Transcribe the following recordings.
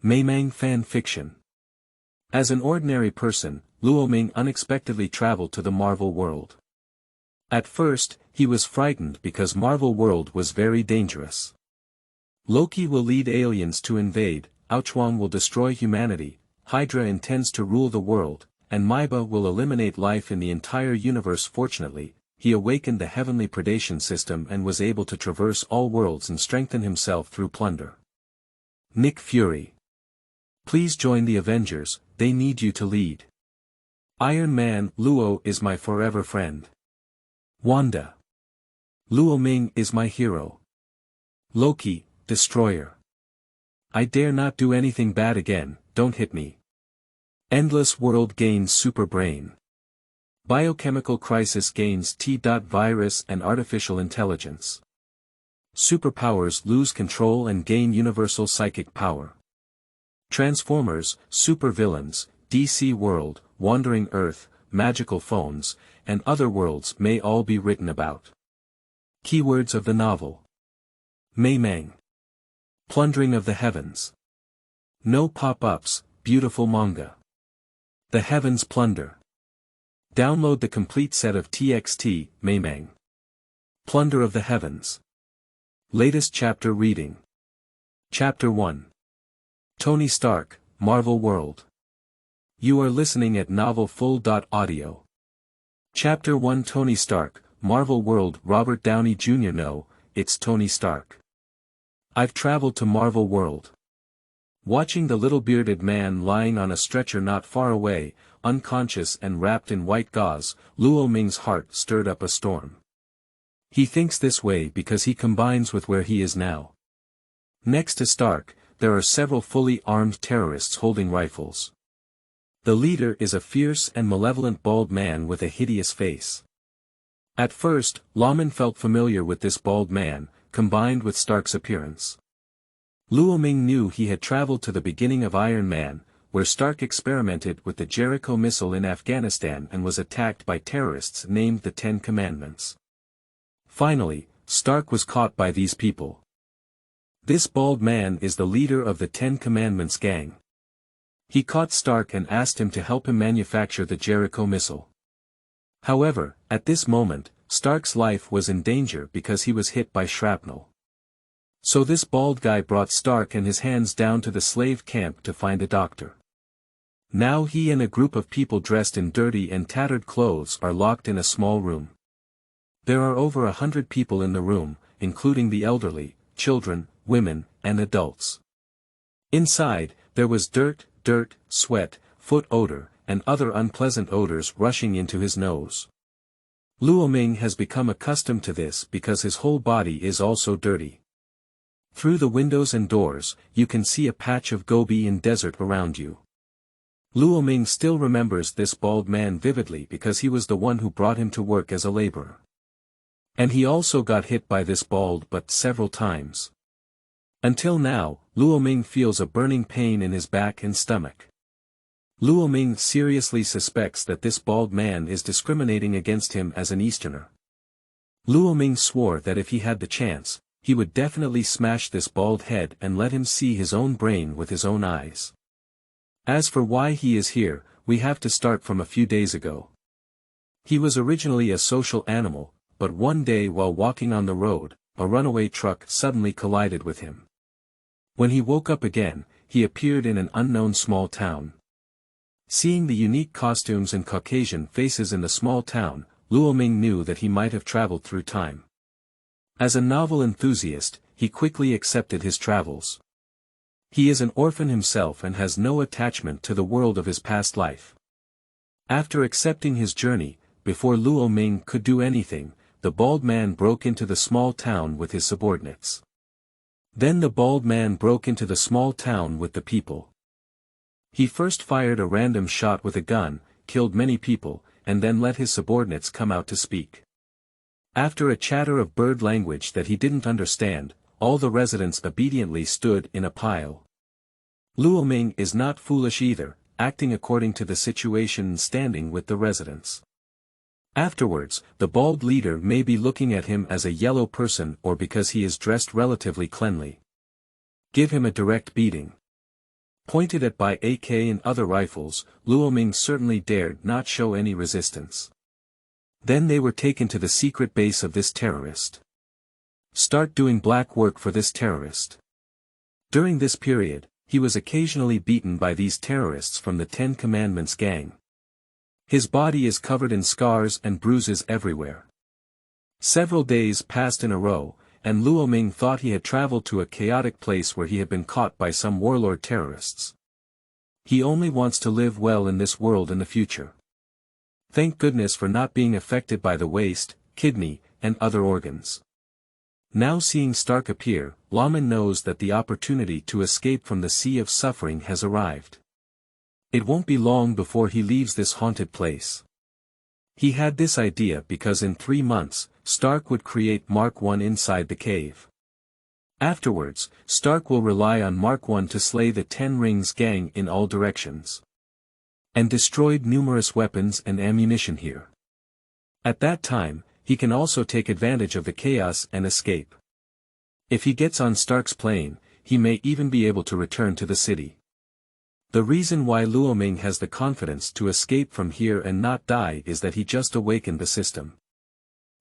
Meimang fan fiction. As an ordinary person, Luoming unexpectedly traveled to the Marvel world. At first, he was frightened because Marvel world was very dangerous. Loki will lead aliens to invade, Aochuang will destroy humanity, Hydra intends to rule the world, and Miba will eliminate life in the entire universe. Fortunately, he awakened the Heavenly Predation System and was able to traverse all worlds and strengthen himself through Plunder. Nick Fury. Please join the Avengers, they need you to lead. Iron Man. Luo is my forever friend. Wanda. Luoming is my hero. Loki, Destroyer. I dare not do anything bad again, don't hit me. Endless World gains super brain. Biochemical Crisis gains T-virus and artificial intelligence. Superpowers lose control and gain universal psychic power. Transformers, supervillains, DC World, Wandering Earth, magical phones, and other worlds may all be written about. Keywords of the novel. Meimang. Plundering of the heavens. No pop-ups, beautiful manga. The Heavens Plunder. Download the complete set of TXT, Meimang. Plunder of the Heavens. Latest chapter reading. Chapter 1. Tonistark, Marvel World. You are listening at novelfull.audio. Chapter 1. Tonistark, Marvel World. Robert Downey Jr. No, it's Tony Stark. I've traveled to Marvel World. Watching the little bearded man lying on a stretcher not far away, unconscious and wrapped in white gauze, Luoming's heart stirred up a storm. He thinks this way because he combines with where he is now. Next to Stark, there are several fully armed terrorists holding rifles. The leader is a fierce and malevolent bald man with a hideous face. At first, Luoming felt familiar with this bald man, combined with Stark's appearance. Luoming knew he had traveled to the beginning of Iron Man, where Stark experimented with the Jericho missile in Afghanistan and was attacked by terrorists named the 10 Commandments. Finally, Stark was caught by these people. This bald man is the leader of the 10 Commandments gang. He caught Stark and asked him to help him manufacture the Jericho missile. However, at this moment, Stark's life was in danger because he was hit by shrapnel. So this bald guy brought Stark and his hands down to the slave camp to find a doctor. Now he and a group of people dressed in dirty and tattered clothes are locked in a small room. There are over 100 people in the room, including the elderly, children, women, and adults. Inside, there was dirt, sweat, foot odor, and other unpleasant odors rushing into his nose. Luoming has become accustomed to this because his whole body is also dirty. Through the windows and doors, you can see a patch of Gobi in desert around you. Luoming still remembers this bald man vividly because he was the one who brought him to work as a laborer. And he also got hit by this bald but several times. Until now, Luoming feels a burning pain in his back and stomach. Luoming seriously suspects that this bald man is discriminating against him as an Easterner. Luoming swore that if he had the chance, he would definitely smash this bald head and let him see his own brain with his own eyes. As for why he is here, we have to start from a few days ago. He was originally a social animal, but one day while walking on the road, a runaway truck suddenly collided with him. When he woke up again, he appeared in an unknown small town. Seeing the unique costumes and Caucasian faces in the small town, Luoming knew that he might have traveled through time. As a novel enthusiast, he quickly accepted his travels. He is an orphan himself and has no attachment to the world of his past life. After accepting his journey, before Luoming could do anything, the bald man broke into the small town with his subordinates. Then the bald man broke into the small town with the people. He first fired a random shot with a gun, killed many people, and then let his subordinates come out to speak. After a chatter of bird language that he didn't understand, all the residents obediently stood in a pile. Luoming is not foolish either, acting according to the situation and standing with the residents. Afterwards, the bald leader may be looking at him as a yellow person or because he is dressed relatively cleanly. Give him a direct beating. Pointed at by AK and other rifles, Luoming certainly dared not show any resistance. Then they were taken to the secret base of this terrorist. Start doing black work for this terrorist. During this period, he was occasionally beaten by these terrorists from the Ten Commandments gang. His body is covered in scars and bruises everywhere. Several days passed in a row, and Luoming thought he had traveled to a chaotic place where he had been caught by some warlord terrorists. He only wants to live well in this world in the future. Thank goodness for not being affected by the waist, kidney, and other organs. Now seeing Stark appear, Luoming knows that the opportunity to escape from the sea of suffering has arrived. It won't be long before he leaves this haunted place. He had this idea because in 3 months, Stark would create Mark I inside the cave. Afterwards, Stark will rely on Mark I to slay the Ten Rings gang in all directions. And destroyed numerous weapons and ammunition here. At that time, he can also take advantage of the chaos and escape. If he gets on Stark's plane, he may even be able to return to the city. The reason why Luoming has the confidence to escape from here and not die is that he just awakened the system.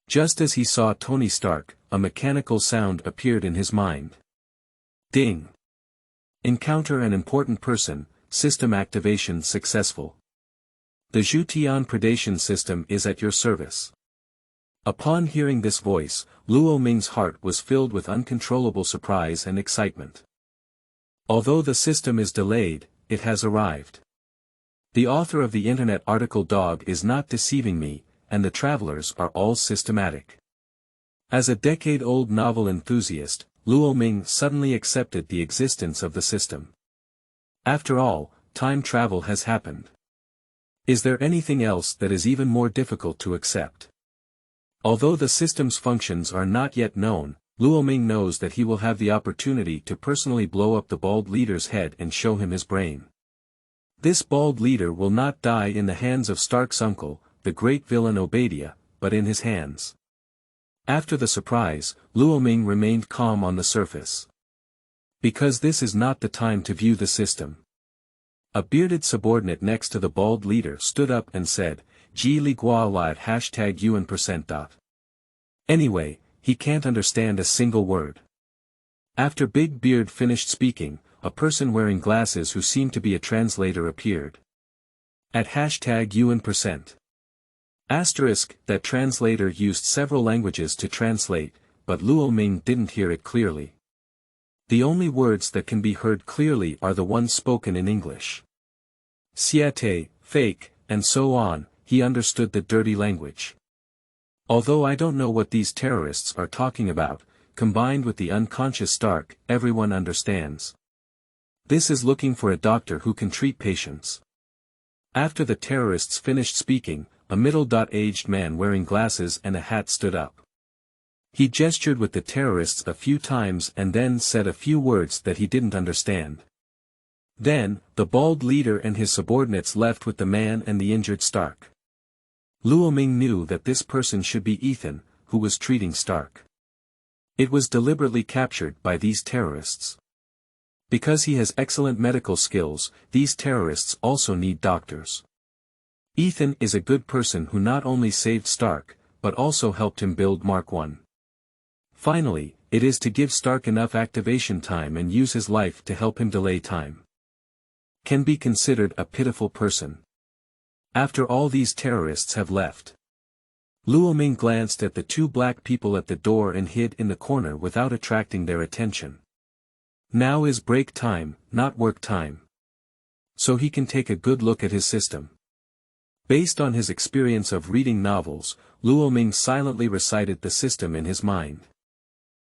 Just as he saw Tonistark, a mechanical sound appeared in his mind. Ding! Encounter an important person, system activation successful. The Heavenly Predation System is at your service. Upon hearing this voice, Luoming's heart was filled with uncontrollable surprise and excitement. Although the system is delayed, it has arrived. The author of the internet article Dog is not deceiving me, and the travelers are all systematic. As a decade-old novel enthusiast, Luoming suddenly accepted the existence of the system. After all, time travel has happened. Is there anything else that is even more difficult to accept? Although the system's functions are not yet known, Luoming knows that he will have the opportunity to personally blow up the bald leader's head and show him his brain. This bald leader will not die in the hands of Stark's uncle, the great villain Obadiah, but in his hands. After the surprise, Luoming remained calm on the surface. Because this is not the time to view the system. A bearded subordinate next to the bald leader stood up and said, "Ji li gua liat #UN%. Anyway, he can't understand a single word." After Big Beard finished speaking, a person wearing glasses who seemed to be a translator appeared. At #UN%. That translator used several languages to translate, but Luoming didn't hear it clearly. The only words that can be heard clearly are the ones spoken in English. Siete, fake, and so on. He understood the dirty language. Although I don't know what these terrorists are talking about, combined with the unconscious Stark, everyone understands. This is looking for a doctor who can treat patients. After the terrorists finished speaking, a middle-aged man wearing glasses and a hat stood up. He gestured with the terrorists a few times and then said a few words that he didn't understand. Then, the bald leader and his subordinates left with the man and the injured Stark. Luoming knew that this person should be Ethan, who was treating Stark. It was deliberately captured by these terrorists. Because he has excellent medical skills, these terrorists also need doctors. Ethan is a good person who not only saved Stark, but also helped him build Mark I. Finally, it is to give Stark enough activation time and use his life to help him delay time. Can be considered a pitiful person. After all these terrorists have left. Luoming glanced at the 2 black people at the door and hid in the corner without attracting their attention. Now is break time, not work time. So he can take a good look at his system. Based on his experience of reading novels, Luoming silently recited the system in his mind.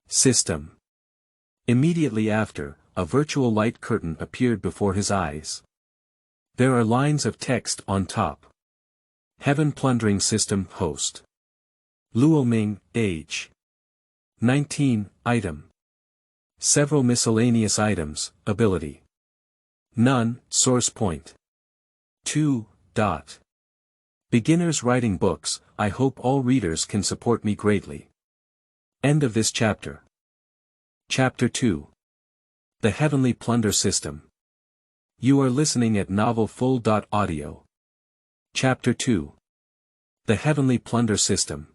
System. Immediately after, a virtual light curtain appeared before his eyes. There are lines of text on top. Heaven Plundering System Host. Luoming, age. 19, item. Several miscellaneous items, ability. None, source point. 2. Beginners writing books, I hope all readers can support me greatly. End of this chapter. Chapter 2. The Heavenly Plunder System. You are listening at Novel Full. Audio. Chapter 2. The Heavenly Plunder System.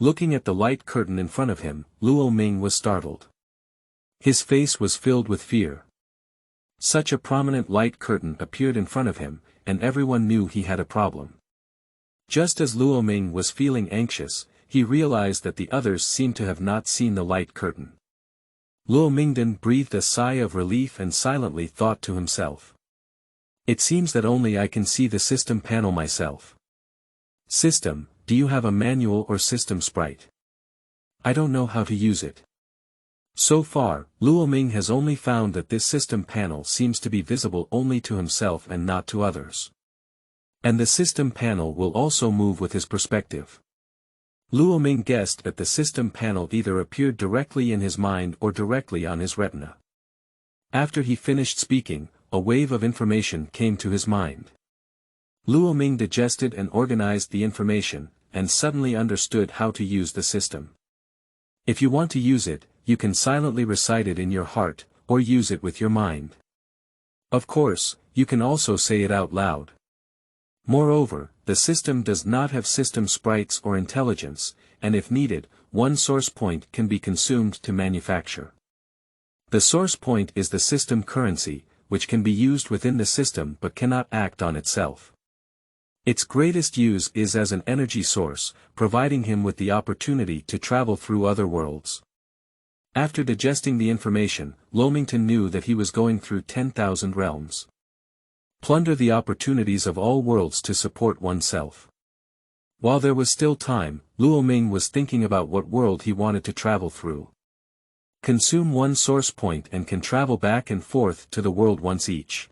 Looking at the light curtain in front of him, Luoming was startled. His face was filled with fear. Such a prominent light curtain appeared in front of him, and everyone knew he had a problem. Just as Luoming was feeling anxious, he realized that the others seemed to have not seen the light curtain. Luoming breathed a sigh of relief and silently thought to himself. It seems that only I can see the system panel myself. System, do you have a manual or system sprite? I don't know how to use it. So far, Luoming has only found that this system panel seems to be visible only to himself and not to others. And the system panel will also move with his perspective. Luoming guessed that the system panel either appeared directly in his mind or directly on his retina. After he finished speaking, a wave of information came to his mind. Luoming digested and organized the information, and suddenly understood how to use the system. If you want to use it, you can silently recite it in your heart, or use it with your mind. Of course, you can also say it out loud. Moreover, the system does not have system sprites or intelligence, and if needed, one source point can be consumed to manufacture. The source point is the system currency, which can be used within the system but cannot act on itself. Its greatest use is as an energy source, providing him with the opportunity to travel through other worlds. After digesting the information, Luoming knew that he was going through 10,000 realms. Plunder the opportunities of all worlds to support oneself. While there was still time, Luoming was thinking about what world he wanted to travel through. Consume one source point and can travel back and forth to the world once each.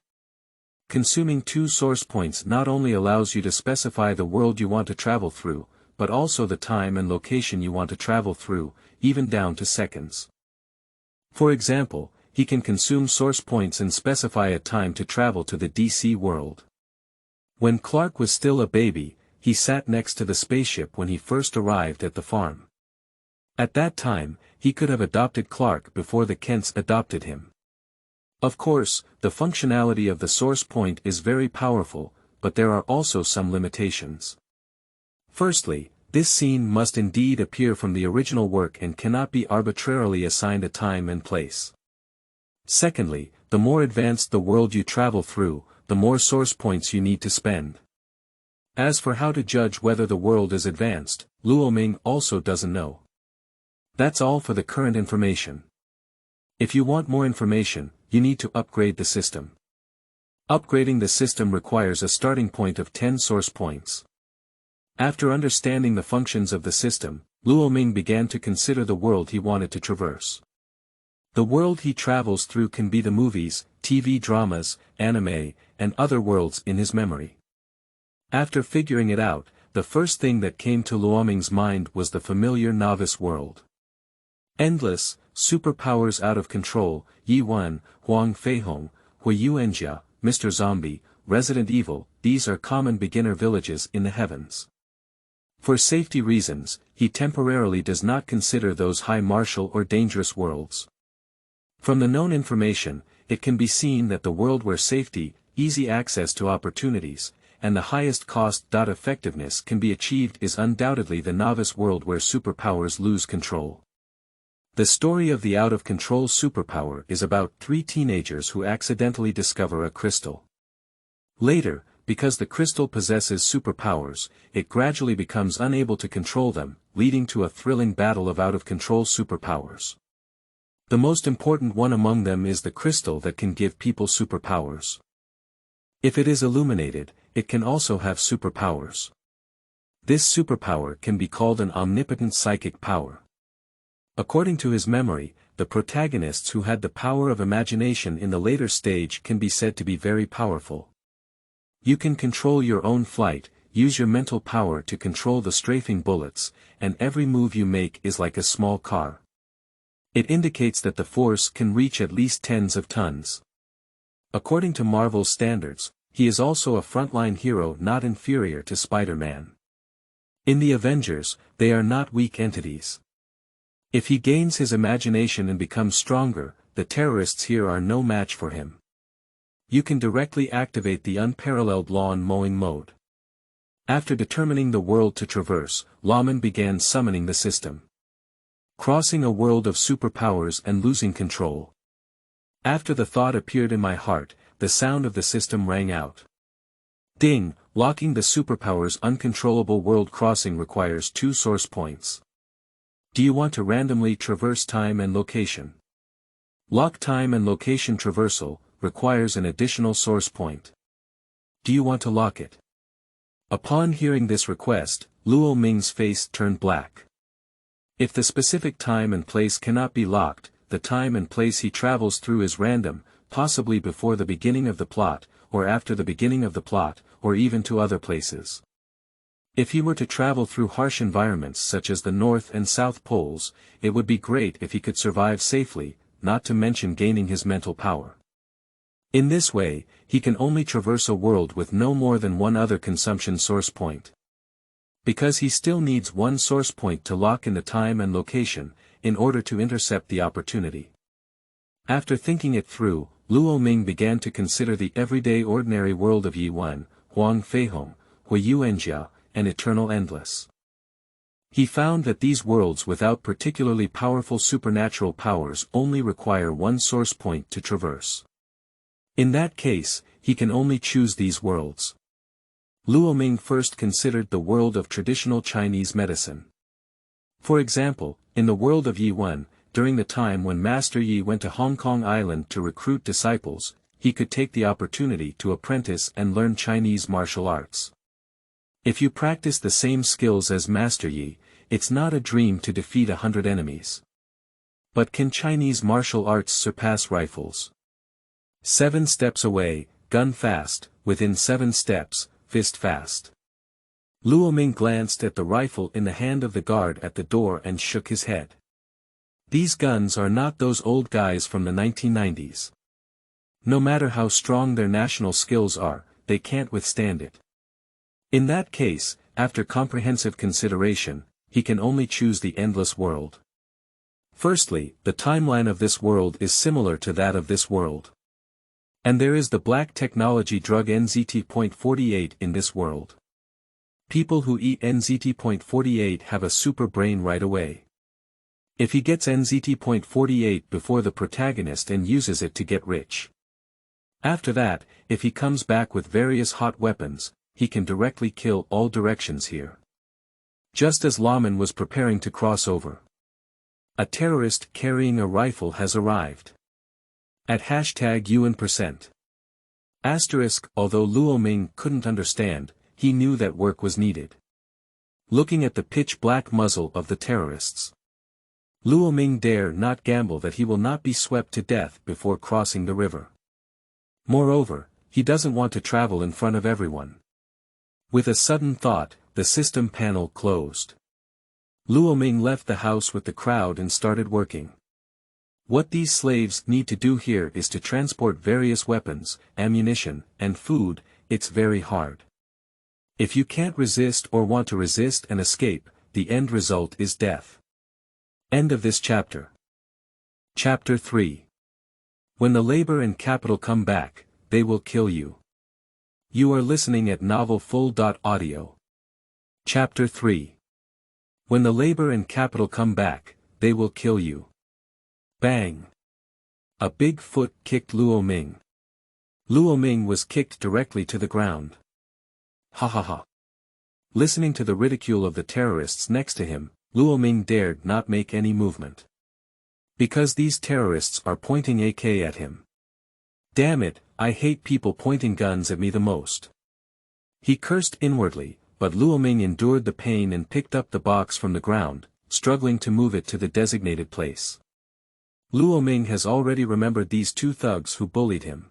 Consuming two source points not only allows you to specify the world you want to travel through, but also the time and location you want to travel through, even down to seconds. For example, he can consume source points and specify a time to travel to the DC world. When Clark was still a baby, he sat next to the spaceship when he first arrived at the farm. At that time, he could have adopted Clark before the Kents adopted him. Of course, the functionality of the source point is very powerful, but there are also some limitations. Firstly, this scene must indeed appear from the original work and cannot be arbitrarily assigned a time and place. Secondly, the more advanced the world you travel through, the more source points you need to spend. As for how to judge whether the world is advanced, Luoming also doesn't know. That's all for the current information. If you want more information, you need to upgrade the system. Upgrading the system requires a starting point of 10 source points. After understanding the functions of the system, Luoming began to consider the world he wanted to traverse. The world he travels through can be the movies, TV dramas, anime, and other worlds in his memory. After figuring it out, the first thing that came to Luoming's mind was the familiar novice world. Endless, superpowers out of control, Yi Wan, Huang Feihong, Hui Yuanjia, Mr. Zombie, Resident Evil, these are common beginner villages in the heavens. For safety reasons, he temporarily does not consider those high martial or dangerous worlds. From the known information, it can be seen that the world where safety, easy access to opportunities, and the highest cost-effectiveness can be achieved is undoubtedly the novice world where superpowers lose control. The story of the out-of-control superpower is about 3 teenagers who accidentally discover a crystal. Later, because the crystal possesses superpowers, it gradually becomes unable to control them, leading to a thrilling battle of out-of-control superpowers. The most important one among them is the crystal that can give people superpowers. If it is illuminated, it can also have superpowers. This superpower can be called an omnipotent psychic power. According to his memory, the protagonists who had the power of imagination in the later stage can be said to be very powerful. You can control your own flight, use your mental power to control the strafing bullets, and every move you make is like a small car. It indicates that the force can reach at least tens of tons. According to Marvel's standards, he is also a frontline hero not inferior to Spider-Man. In the Avengers, they are not weak entities. If he gains his imagination and becomes stronger, the terrorists here are no match for him. You can directly activate the unparalleled lawn mowing mode. After determining the world to traverse, Luoming began summoning the system. Crossing a world of superpowers and losing control. After the thought appeared in my heart, the sound of the system rang out. Ding, locking the superpowers. Uncontrollable world crossing requires 2 source points. Do you want to randomly traverse time and location? Lock time and location traversal requires an additional source point. Do you want to lock it? Upon hearing this request, Luoming's face turned black. If the specific time and place cannot be locked, the time and place he travels through is random, possibly before the beginning of the plot, or after the beginning of the plot, or even to other places. If he were to travel through harsh environments such as the North and South Poles, it would be great if he could survive safely, not to mention gaining his mental power. In this way, he can only traverse a world with no more than one other consumption source point. Because he still needs one source point to lock in the time and location, in order to intercept the opportunity. After thinking it through, Luoming began to consider the everyday ordinary world of Yiwan, Huang Feihong, Hui Yuanjia, and Eternal Endless. He found that these worlds without particularly powerful supernatural powers only require one source point to traverse. In that case, he can only choose these worlds. Luoming first considered the world of traditional Chinese medicine. For example, in the world of Yiwan, during the time when Master Yi went to Hong Kong Island to recruit disciples, he could take the opportunity to apprentice and learn Chinese martial arts. If you practice the same skills as Master Yi, it's not a dream to defeat 100 enemies. But can Chinese martial arts surpass rifles? 7 steps away, gun fast, within 7 steps, fist fast. Luoming glanced at the rifle in the hand of the guard at the door and shook his head. These guns are not those old guys from the 1990s. No matter how strong their national skills are, they can't withstand it. In that case, after comprehensive consideration, he can only choose the endless world. Firstly, the timeline of this world is similar to that of this world. And there is the black technology drug NZT.48 in this world. People who eat NZT.48 have a super brain right away. If he gets NZT.48 before the protagonist and uses it to get rich. After that, if he comes back with various hot weapons, he can directly kill all directions here. Just as Luoming was preparing to cross over. A terrorist carrying a rifle has arrived. At #UN%. Asterisk, although Luoming couldn't understand, he knew that work was needed. Looking at the pitch-black muzzle of the terrorists. Luoming dare not gamble that he will not be swept to death before crossing the river. Moreover, he doesn't want to travel in front of everyone. With a sudden thought, the system panel closed. Luoming left the house with the crowd and started working. What these slaves need to do here is to transport various weapons, ammunition, and food. It's very hard. If you can't resist or want to resist and escape, the end result is death. End of this chapter. Chapter 3. When the labor and capital come back, they will kill you. You are listening at novelfull.audio. Chapter 3. When the labor and capital come back, they will kill you. Bang! A big foot kicked Luoming. Luoming was kicked directly to the ground. Ha ha ha. Listening to the ridicule of the terrorists next to him, Luoming dared not make any movement. Because these terrorists are pointing AK at him. Damn it, I hate people pointing guns at me the most. He cursed inwardly, but Luoming endured the pain and picked up the box from the ground, struggling to move it to the designated place. Luoming has already remembered these 2 thugs who bullied him.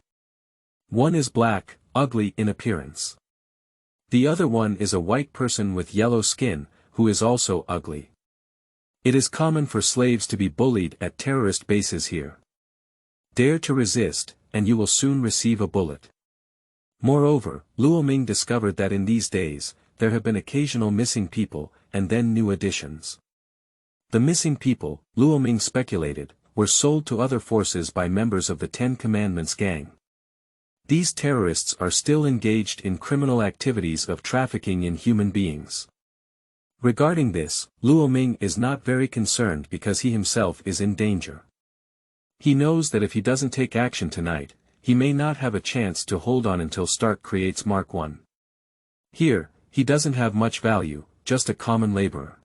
One is black, ugly in appearance. The other one is a white person with yellow skin, who is also ugly. It is common for slaves to be bullied at terrorist bases here. Dare to resist, and you will soon receive a bullet. Moreover, Luoming discovered that in these days, there have been occasional missing people, and then new additions. The missing people, Luoming speculated, were sold to other forces by members of the 10 Commandments gang. These terrorists are still engaged in criminal activities of trafficking in human beings. Regarding this, Luoming is not very concerned because he himself is in danger. He knows that if he doesn't take action tonight, he may not have a chance to hold on until Stark creates Mark 1. Here, he doesn't have much value, just a common laborer.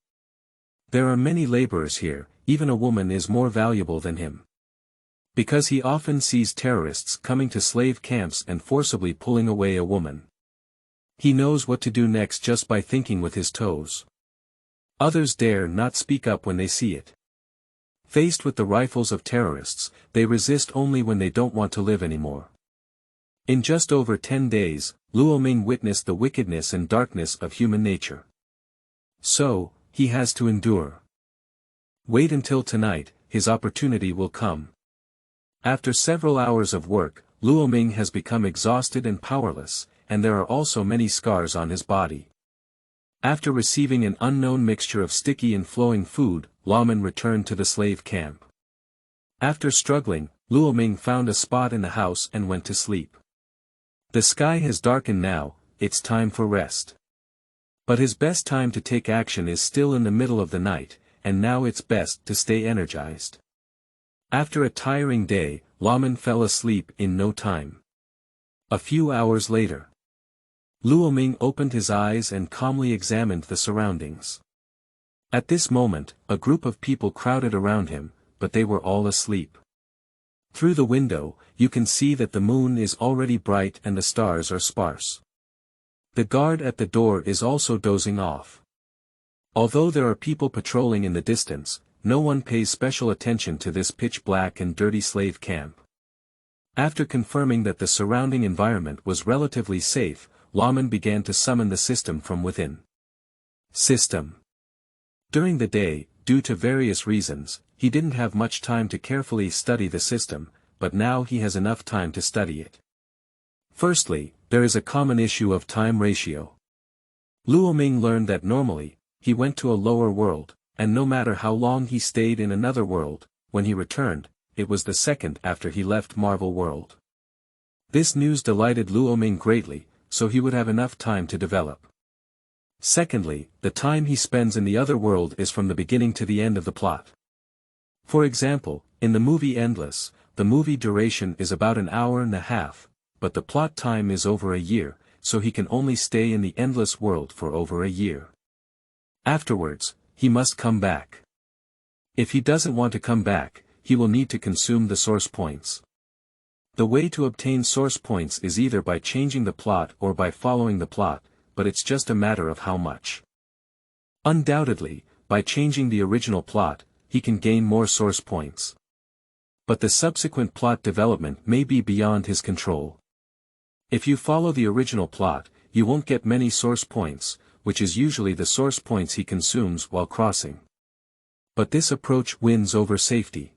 There are many laborers here, even a woman is more valuable than him. Because he often sees terrorists coming to slave camps and forcibly pulling away a woman. He knows what to do next just by thinking with his toes. Others dare not speak up when they see it. Faced with the rifles of terrorists, they resist only when they don't want to live anymore. In just over 10 days, Luoming witnessed the wickedness and darkness of human nature. So, he has to endure. Wait until tonight, his opportunity will come. After several hours of work, Luoming has become exhausted and powerless, and there are also many scars on his body. After receiving an unknown mixture of sticky and flowing food, Luoming returned to the slave camp. After struggling, Luoming found a spot in the house and went to sleep. The sky has darkened now, it's time for rest. But his best time to take action is still in the middle of the night, and now it's best to stay energized. After a tiring day, Luoming fell asleep in no time. A few hours later, Luoming opened his eyes and calmly examined the surroundings. At this moment, a group of people crowded around him, but they were all asleep. Through the window, you can see that the moon is already bright and the stars are sparse. The guard at the door is also dozing off. Although there are people patrolling in the distance, no one pays special attention to this pitch-black and dirty slave camp. After confirming that the surrounding environment was relatively safe, Luoming began to summon the system from within. System. During the day, due to various reasons, he didn't have much time to carefully study the system, but now he has enough time to study it. Firstly, there is a common issue of time ratio. Luoming learned that normally, he went to a lower world, and no matter how long he stayed in another world, when he returned, it was the second after he left Marvel World. This news delighted Luoming greatly, so he would have enough time to develop. Secondly, the time he spends in the other world is from the beginning to the end of the plot. For example, in the movie Endless, the movie duration is about an hour and a half, but the plot time is over a year, so he can only stay in the Endless world for over a year. Afterwards, he must come back. If he doesn't want to come back, he will need to consume the source points. The way to obtain source points is either by changing the plot or by following the plot, but it's just a matter of how much. Undoubtedly, by changing the original plot, he can gain more source points. But the subsequent plot development may be beyond his control. If you follow the original plot, you won't get many source points, which is usually the source points he consumes while crossing. But this approach wins over safety.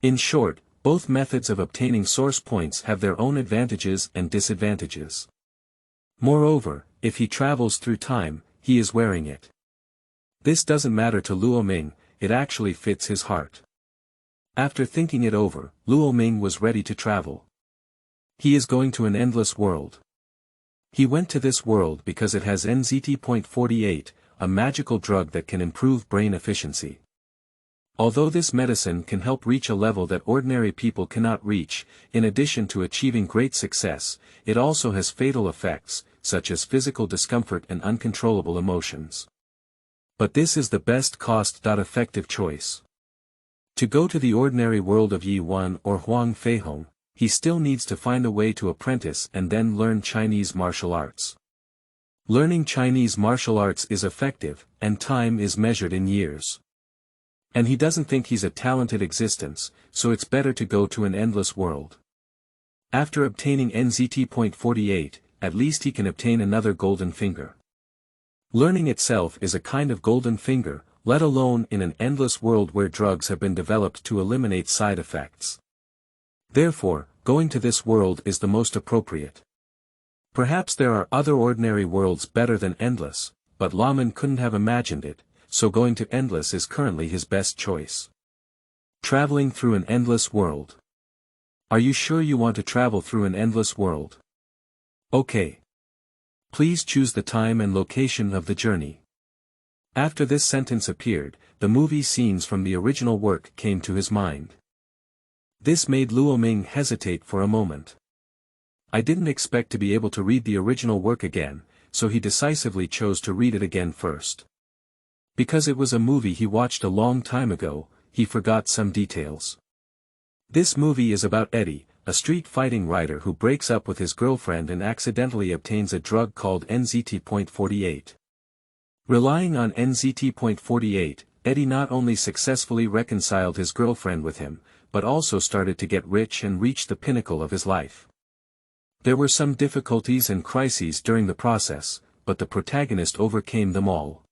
In short, both methods of obtaining source points have their own advantages and disadvantages. Moreover, if he travels through time, he is wearing it. This doesn't matter to Luoming, it actually fits his heart. After thinking it over, Luoming was ready to travel. He is going to an endless world. He went to this world because it has NZT.48, a magical drug that can improve brain efficiency. Although this medicine can help reach a level that ordinary people cannot reach, in addition to achieving great success, it also has fatal effects, such as physical discomfort and uncontrollable emotions. But this is the best cost-effective choice. To go to the ordinary world of Yi Wan or Huang Feihong, he still needs to find a way to apprentice and then learn Chinese martial arts. Learning Chinese martial arts is effective, and time is measured in years. And he doesn't think he's a talented existence, so it's better to go to an endless world. After obtaining NZT.48, at least he can obtain another golden finger. Learning itself is a kind of golden finger, let alone in an endless world where drugs have been developed to eliminate side effects. Therefore, going to this world is the most appropriate. Perhaps there are other ordinary worlds better than endless, but Luoming couldn't have imagined it, so going to endless is currently his best choice. Traveling through an endless world. Are you sure you want to travel through an endless world? Okay. Please choose the time and location of the journey. After this sentence appeared, the movie scenes from the original work came to his mind. This made Luoming hesitate for a moment. I didn't expect to be able to read the original work again, so he decisively chose to read it again first. Because it was a movie he watched a long time ago, he forgot some details. This movie is about Eddie, a street fighting writer who breaks up with his girlfriend and accidentally obtains a drug called NZT.48. Relying on NZT.48, Eddie not only successfully reconciled his girlfriend with him, but also started to get rich and reach the pinnacle of his life. There were some difficulties and crises during the process, but the protagonist overcame them all.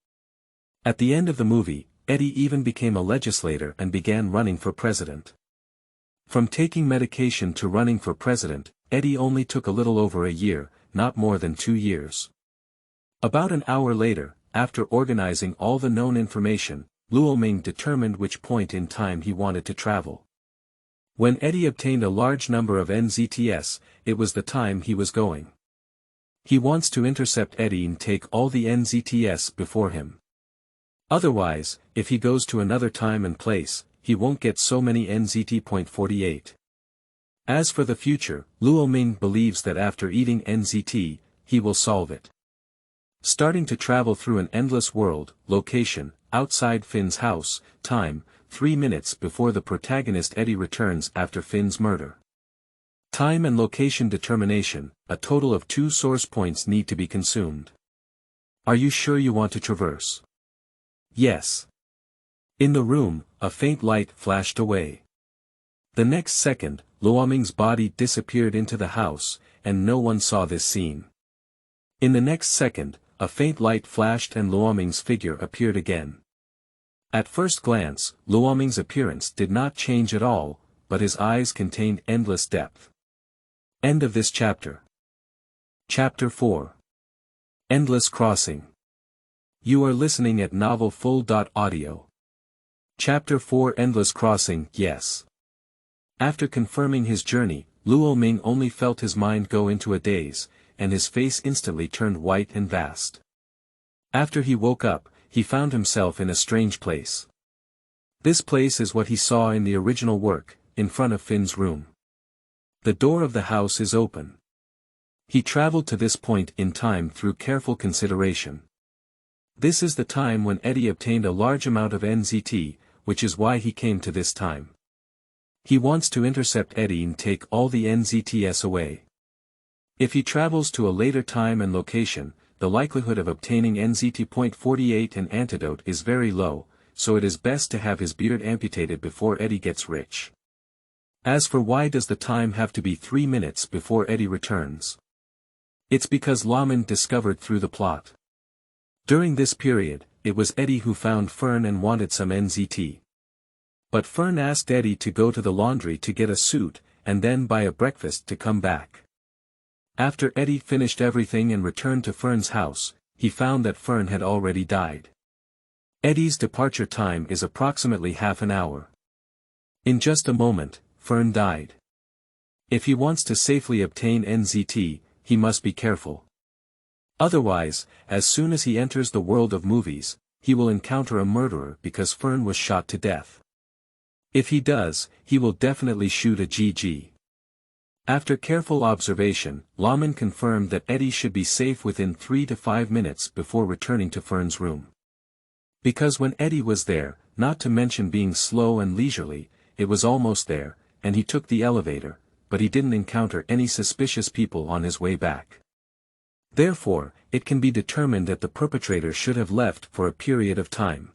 At the end of the movie, Eddie even became a legislator and began running for president. From taking medication to running for president, Eddie only took a little over a year, not more than 2 years. About an hour later, after organizing all the known information, Luoming determined which point in time he wanted to travel. When Eddie obtained a large number of NZTs, it was the time he was going. He wants to intercept Eddie and take all the NZTs before him. Otherwise, if he goes to another time and place, he won't get so many NZT.48. As for the future, Luoming believes that after eating NZT, he will solve it. Starting to travel through an endless world, location, outside Finn's house, time, 3 minutes before the protagonist Eddie returns after Finn's murder. Time and location determination, a total of 2 source points need to be consumed. Are you sure you want to traverse? Yes. In the room, a faint light flashed away. The next second, Luoming's body disappeared into the house, and no one saw this scene. In the next second, a faint light flashed and Luoming's figure appeared again. At first glance, Luoming's appearance did not change at all, but his eyes contained endless depth. End of this chapter. Chapter 4. Endless Crossing. You are listening at novelfull.audio. Chapter 4 Endless Crossing. Yes. After confirming his journey, Luoming only felt his mind go into a daze, and his face instantly turned white and vast. After he woke up, he found himself in a strange place. This place is what he saw in the original work, in front of Finn's room. The door of the house is open. He traveled to this point in time through careful consideration. This is the time when Eddie obtained a large amount of NZT, which is why he came to this time. He wants to intercept Eddie and take all the NZTs away. If he travels to a later time and location, the likelihood of obtaining NZT.48 and antidote is very low, so it is best to have his beard amputated before Eddie gets rich. As for why does the time have to be 3 minutes before Eddie returns? It's because Luoming discovered through the plot. During this period, it was Eddie who found Fern and wanted some NZT. But Fern asked Eddie to go to the laundry to get a suit, and then buy a breakfast to come back. After Eddie finished everything and returned to Fern's house, he found that Fern had already died. Eddie's departure time is approximately half an hour. In just a moment, Fern died. If he wants to safely obtain NZT, he must be careful. Otherwise, as soon as he enters the world of movies, he will encounter a murderer because Fern was shot to death. If he does, he will definitely shoot a GG. After careful observation, Luoming confirmed that Eddie should be safe within 3 to 5 minutes before returning to Fern's room. Because when Eddie was there, not to mention being slow and leisurely, it was almost there, and he took the elevator, but he didn't encounter any suspicious people on his way back. Therefore, it can be determined that the perpetrator should have left for a period of time.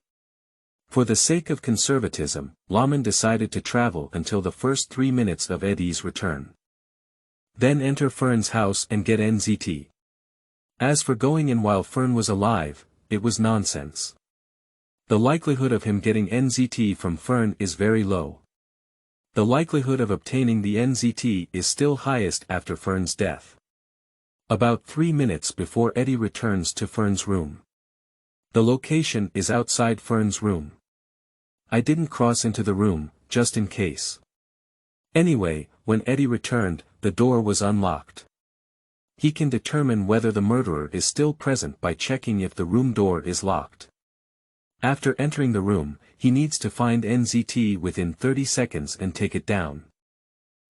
For the sake of conservatism, Luoming decided to travel until the first 3 minutes of Eddie's return. Then enter Fern's house and get NZT. As for going in while Fern was alive, it was nonsense. The likelihood of him getting NZT from Fern is very low. The likelihood of obtaining the NZT is still highest after Fern's death. About 3 minutes before Eddie returns to Fern's room. The location is outside Fern's room. I didn't cross into the room, just in case. Anyway, when Eddie returned, the door was unlocked. He can determine whether the murderer is still present by checking if the room door is locked. After entering the room, he needs to find NZT within 30 seconds and take it down.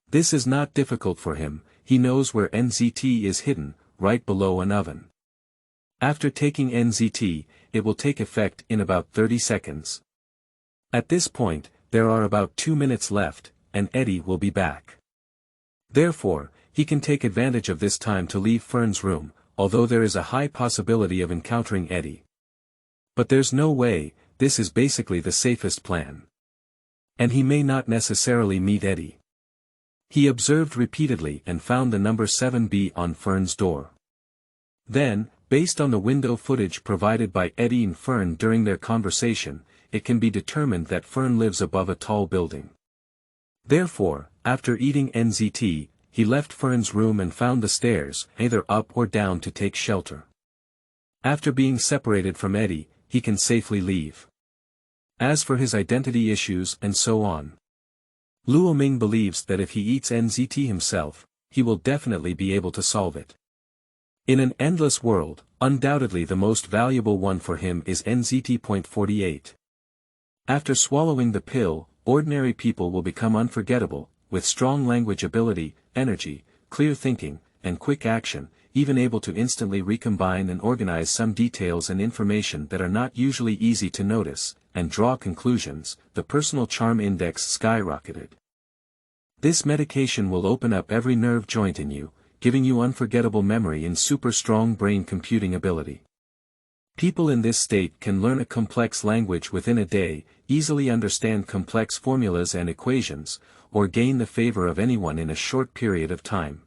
This is not difficult for him, he knows where NZT is hidden, right below an oven. After taking NZT, it will take effect in about 30 seconds. At this point, there are about 2 minutes left, and Eddie will be back. Therefore, he can take advantage of this time to leave Fern's room, although there is a high possibility of encountering Eddie. But there's no way, this is basically the safest plan. And he may not necessarily meet Eddie. He observed repeatedly and found the number 7B on Fern's door. Then, based on the window footage provided by Eddie and Fern during their conversation, it can be determined that Fern lives above a tall building. Therefore, after eating NZT, he left Fern's room and found the stairs, either up or down to take shelter. After being separated from Eddie, he can safely leave. As for his identity issues and so on, Luoming believes that if he eats NZT himself, he will definitely be able to solve it. In an endless world, undoubtedly the most valuable one for him is NZT.48. After swallowing the pill, ordinary people will become unforgettable, with strong language ability, energy, clear thinking, and quick action, even able to instantly recombine and organize some details and information that are not usually easy to notice, and draw conclusions. The personal charm index skyrocketed. This medication will open up every nerve joint in you, giving you unforgettable memory and super strong brain computing ability. People in this state can learn a complex language within a day, easily understand complex formulas and equations, or gain the favor of anyone in a short period of time.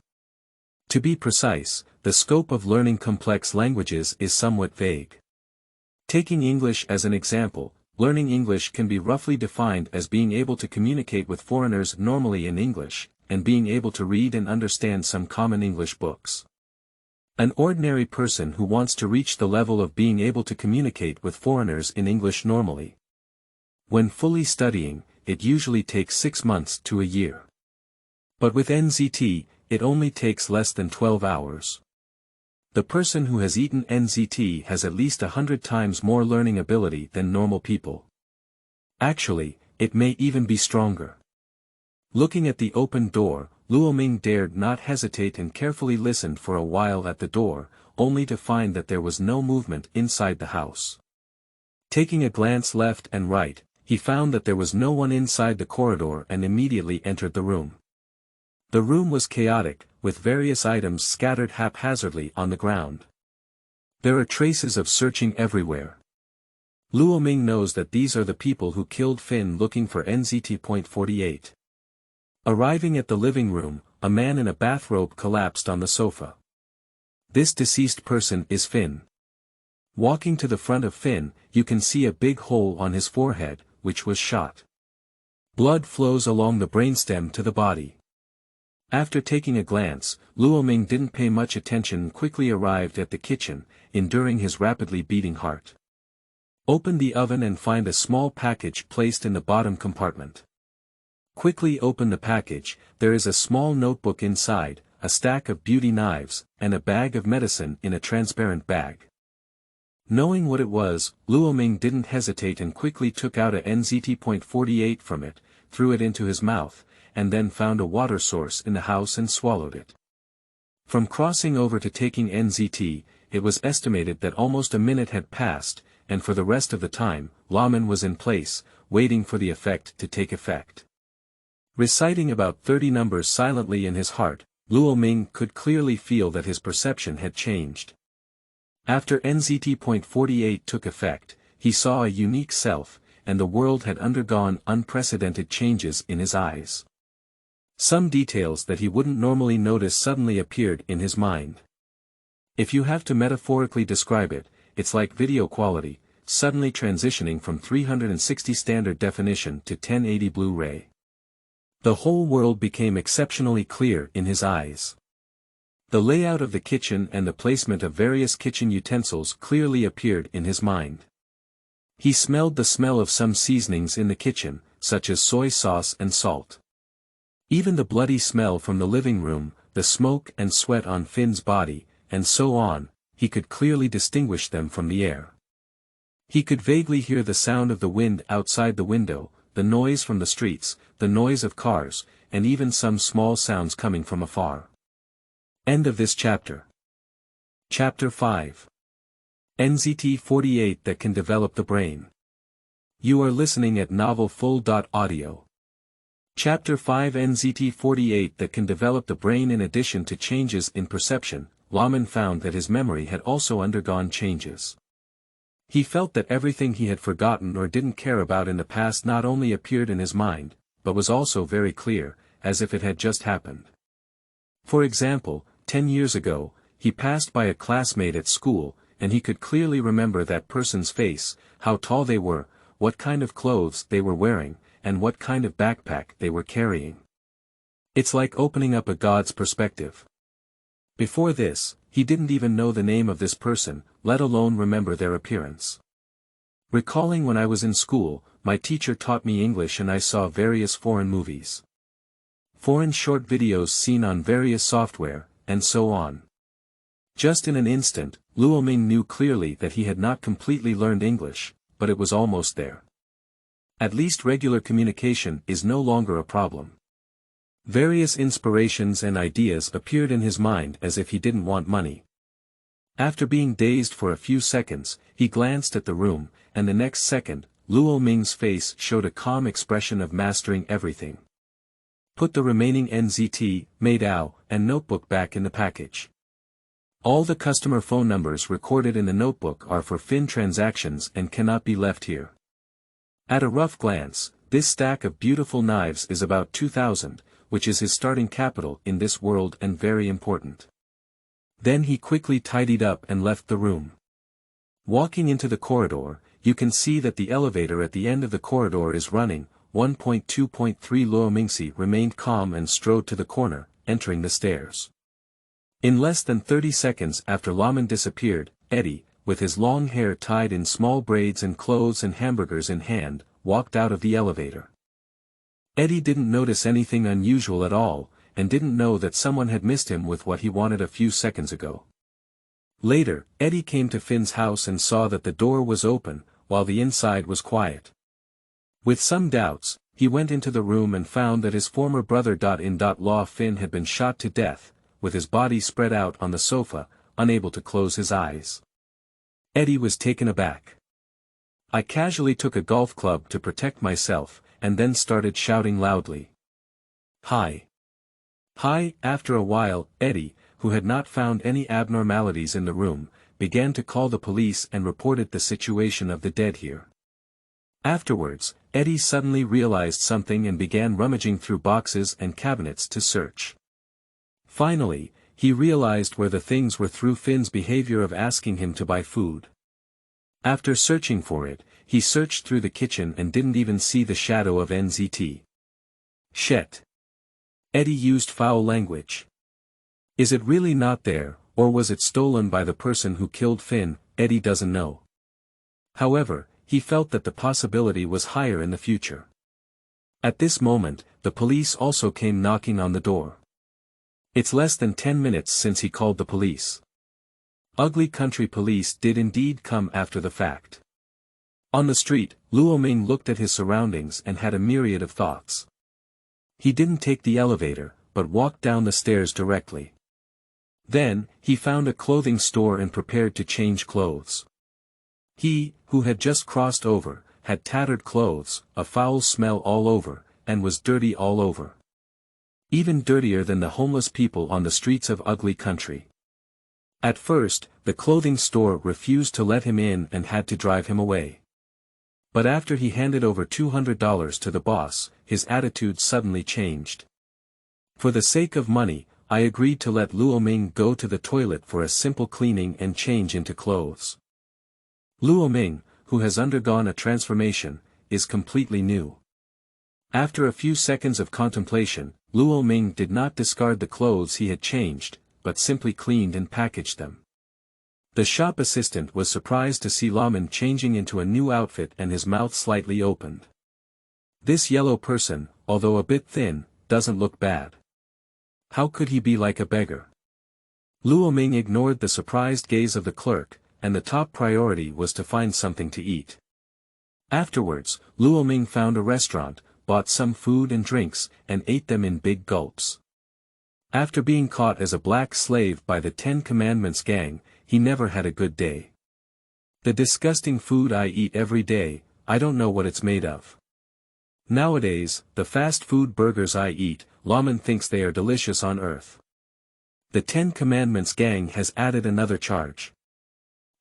To be precise, the scope of learning complex languages is somewhat vague. Taking English as an example, learning English can be roughly defined as being able to communicate with foreigners normally in English, and being able to read and understand some common English books. An ordinary person who wants to reach the level of being able to communicate with foreigners in English normally. When fully studying, it usually takes 6 months to a year. But with NZT, it only takes less than 12 hours. The person who has eaten NZT has at least 100 times more learning ability than normal people. Actually, it may even be stronger. Looking at the open door, Luoming dared not hesitate and carefully listened for a while at the door, only to find that there was no movement inside the house. Taking a glance left and right, he found that there was no one inside the corridor and immediately entered the room. The room was chaotic, with various items scattered haphazardly on the ground. There are traces of searching everywhere. Luoming knows that these are the people who killed Finn looking for NZT.48. Arriving at the living room, a man in a bathrobe collapsed on the sofa. This deceased person is Finn. Walking to the front of Finn, you can see a big hole on his forehead, which was shot. Blood flows along the brainstem to the body. After taking a glance, Luoming didn't pay much attention and quickly arrived at the kitchen, enduring his rapidly beating heart. Open the oven and find a small package placed in the bottom compartment. Quickly open the package, there is a small notebook inside, a stack of beauty knives, and a bag of medicine in a transparent bag. Knowing what it was, Luoming didn't hesitate and quickly took out a NZT.48 from it, threw it into his mouth, and then found a water source in the house and swallowed it. From crossing over to taking NZT, it was estimated that almost a minute had passed, and for the rest of the time, Meiman was in place, waiting for the effect to take effect. Reciting about 30 numbers silently in his heart, Luoming could clearly feel that his perception had changed. After NZT.48 took effect, he saw a unique self, and the world had undergone unprecedented changes in his eyes. Some details that he wouldn't normally notice suddenly appeared in his mind. If you have to metaphorically describe it, it's like video quality, suddenly transitioning from 360 standard definition to 1080 Blu-ray. The whole world became exceptionally clear in his eyes. The layout of the kitchen and the placement of various kitchen utensils clearly appeared in his mind. He smelled the smell of some seasonings in the kitchen, such as soy sauce and salt. Even the bloody smell from the living room, the smoke and sweat on Finn's body, and so on, he could clearly distinguish them from the air. He could vaguely hear the sound of the wind outside the window, the noise from the streets, the noise of cars, and even some small sounds coming from afar. End of this chapter. Chapter 5. NZT-48 that can develop the brain. You are listening at novelfull.audio. Chapter 5 NZT-48 that can develop the brain. In addition to changes in perception, Luoming found that his memory had also undergone changes. He felt that everything he had forgotten or didn't care about in the past not only appeared in his mind, but was also very clear, as if it had just happened. For example, 10 years ago, he passed by a classmate at school, and he could clearly remember that person's face, how tall they were, what kind of clothes they were wearing, and what kind of backpack they were carrying. It's like opening up a god's perspective. Before this, he didn't even know the name of this person, let alone remember their appearance. Recalling when I was in school, my teacher taught me English and I saw various foreign movies. Foreign short videos seen on various software, and so on. Just in an instant, Luoming knew clearly that he had not completely learned English, but it was almost there. At least regular communication is no longer a problem. Various inspirations and ideas appeared in his mind as if he didn't want money. After being dazed for a few seconds, he glanced at the room, and the next second, Luoming's face showed a calm expression of mastering everything. Put the remaining NZT, Meidao, and notebook back in the package. All the customer phone numbers recorded in the notebook are for Finn transactions and cannot be left here. At a rough glance, this stack of beautiful knives is about 2,000, which is his starting capital in this world and very important. Then he quickly tidied up and left the room. Walking into the corridor, you can see that the elevator at the end of the corridor is running. 1.2.3 Luoming remained calm and strode to the corner, entering the stairs. In less than 30 seconds after Luoming disappeared, Eddie, with his long hair tied in small braids and clothes and hamburgers in hand, walked out of the elevator. Eddie didn't notice anything unusual at all, and didn't know that someone had missed him with what he wanted a few seconds ago. Later, Eddie came to Finn's house and saw that the door was open, while the inside was quiet. With some doubts, he went into the room and found that his former brother-in-law Finn had been shot to death, with his body spread out on the sofa, unable to close his eyes. Eddie was taken aback. I casually took a golf club to protect myself, and then started shouting loudly. Hi. Hi. After a while, Eddie, who had not found any abnormalities in the room, began to call the police and reported the situation of the dead here. Afterwards, Eddie suddenly realized something and began rummaging through boxes and cabinets to search. Finally, he realized where the things were through Finn's behavior of asking him to buy food. After searching for it, he searched through the kitchen and didn't even see the shadow of NZT. Shit. Eddie used foul language. Is it really not there, or was it stolen by the person who killed Finn? Eddie doesn't know. However, he felt that the possibility was higher in the future. At this moment, the police also came knocking on the door. It's less than 10 minutes since he called the police. Ugly Country Police did indeed come after the fact. On the street, Luoming looked at his surroundings and had a myriad of thoughts. He didn't take the elevator, but walked down the stairs directly. Then, he found a clothing store and prepared to change clothes. He, who had just crossed over, had tattered clothes, a foul smell all over, and was dirty all over. Even dirtier than the homeless people on the streets of Ugly Country. At first, the clothing store refused to let him in and had to drive him away. But after he handed over $200 to the boss, his attitude suddenly changed. For the sake of money, I agreed to let Luoming go to the toilet for a simple cleaning and change into clothes. Luoming, who has undergone a transformation, is completely new. After a few seconds of contemplation, Luoming did not discard the clothes he had changed, but simply cleaned and packaged them. The shop assistant was surprised to see Luoming changing into a new outfit and his mouth slightly opened. This yellow person, although a bit thin, doesn't look bad. How could he be like a beggar? Luoming ignored the surprised gaze of the clerk, and the top priority was to find something to eat. Afterwards, Luoming found a restaurant, bought some food and drinks, and ate them in big gulps. After being caught as a black slave by the 10 Commandments gang, he never had a good day. The disgusting food I eat every day, I don't know what it's made of. Nowadays, the fast food burgers I eat, Luoming thinks they are delicious on earth. The 10 Commandments gang has added another charge.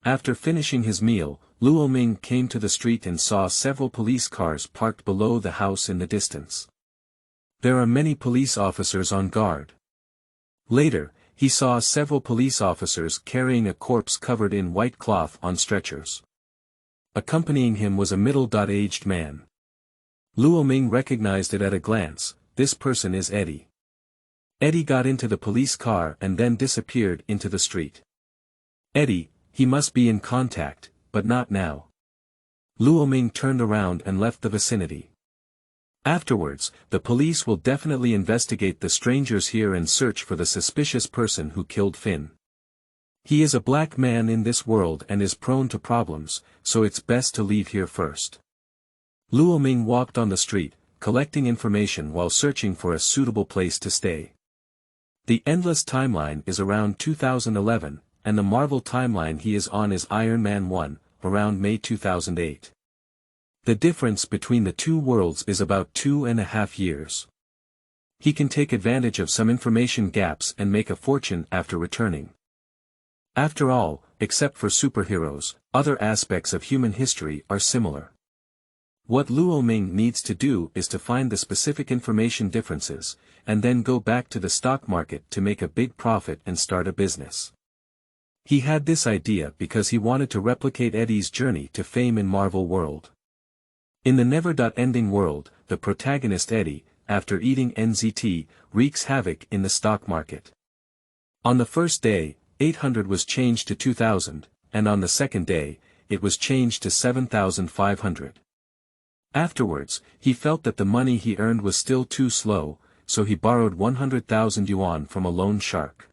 After finishing his meal, Luoming came to the street and saw several police cars parked below the house in the distance. There are many police officers on guard. Later, he saw several police officers carrying a corpse covered in white cloth on stretchers. Accompanying him was a middle-aged man. Luoming recognized it at a glance. This person is Eddie. Eddie got into the police car and then disappeared into the street. Eddie, he must be in contact, but not now. Luoming turned around and left the vicinity. Afterwards, the police will definitely investigate the strangers here and search for the suspicious person who killed Finn. He is a black man in this world and is prone to problems, so it's best to leave here first. Luoming walked on the street, collecting information while searching for a suitable place to stay. The endless timeline is around 2011, and the Marvel timeline he is on is Iron Man 1, around May 2008. The difference between the two worlds is about 2.5 years. He can take advantage of some information gaps and make a fortune after returning. After all, except for superheroes, other aspects of human history are similar. What Luoming needs to do is to find the specific information differences, and then go back to the stock market to make a big profit and start a business. He had this idea because he wanted to replicate Eddie's journey to fame in Marvel world. In the never-ending world, the protagonist Eddie, after eating NZT, wreaks havoc in the stock market. On the first day, 800 was changed to 2000, and on the second day, it was changed to 7,500. Afterwards, he felt that the money he earned was still too slow, so he borrowed 100,000 yuan from a loan shark.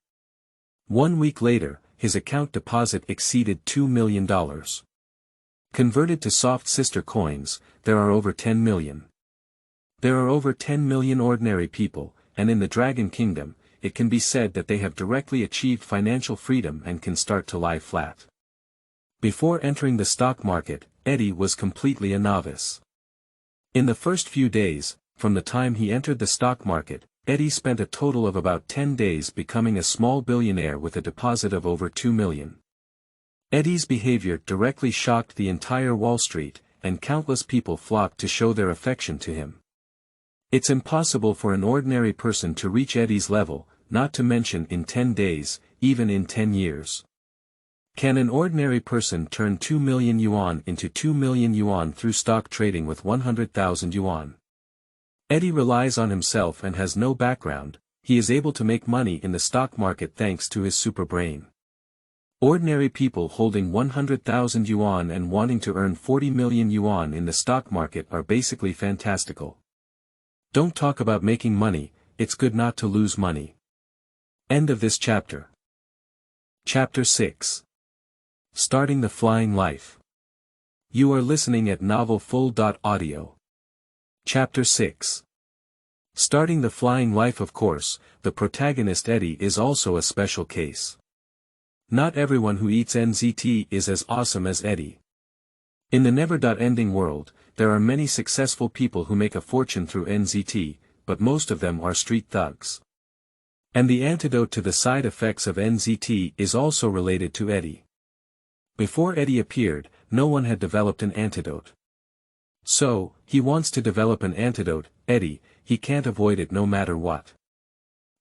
1 week later, his account deposit exceeded $2 million. Converted to soft sister coins, there are over 10 million. There are over 10 million ordinary people, and in the Dragon Kingdom, it can be said that they have directly achieved financial freedom and can start to lie flat. Before entering the stock market, Eddie was completely a novice. In the first few days, from the time he entered the stock market, Eddie spent a total of about 10 days becoming a small billionaire with a deposit of over 2 million. Eddie's behavior directly shocked the entire Wall Street, and countless people flocked to show their affection to him. It's impossible for an ordinary person to reach Eddie's level, not to mention in 10 days, even in 10 years. Can an ordinary person turn 2 million yuan into 2 million yuan through stock trading with 100,000 yuan? Eddie relies on himself and has no background. He is able to make money in the stock market thanks to his super brain. Ordinary people holding 100,000 yuan and wanting to earn 40 million yuan in the stock market are basically fantastical. Don't talk about making money, it's good not to lose money. End of this chapter. Chapter 6. Starting the Flying Life. You are listening at novelfull.audio. Chapter 6. Starting the Flying Life. Of course, the protagonist Eddie is also a special case. Not everyone who eats NZT is as awesome as Eddie. In the never-ending world, there are many successful people who make a fortune through NZT, but most of them are street thugs. And the antidote to the side effects of NZT is also related to Eddie. Before Eddie appeared, no one had developed an antidote. So, he wants to develop an antidote. Eddie, he can't avoid it no matter what.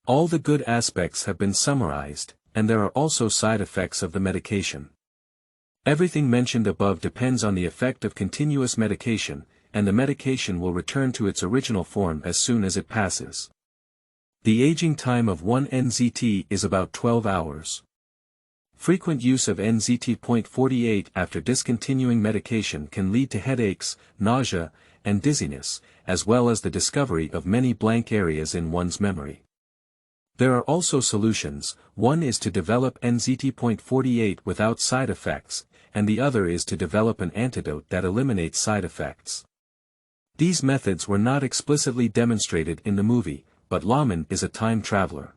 All the good aspects have been summarized, and there are also side effects of the medication. Everything mentioned above depends on the effect of continuous medication, and the medication will return to its original form as soon as it passes. The aging time of one NZT is about 12 hours. Frequent use of NZT.48 after discontinuing medication can lead to headaches, nausea, and dizziness, as well as the discovery of many blank areas in one's memory. There are also solutions. One is to develop NZT.48 without side effects, and the other is to develop an antidote that eliminates side effects. These methods were not explicitly demonstrated in the movie, but Luoming is a time traveler.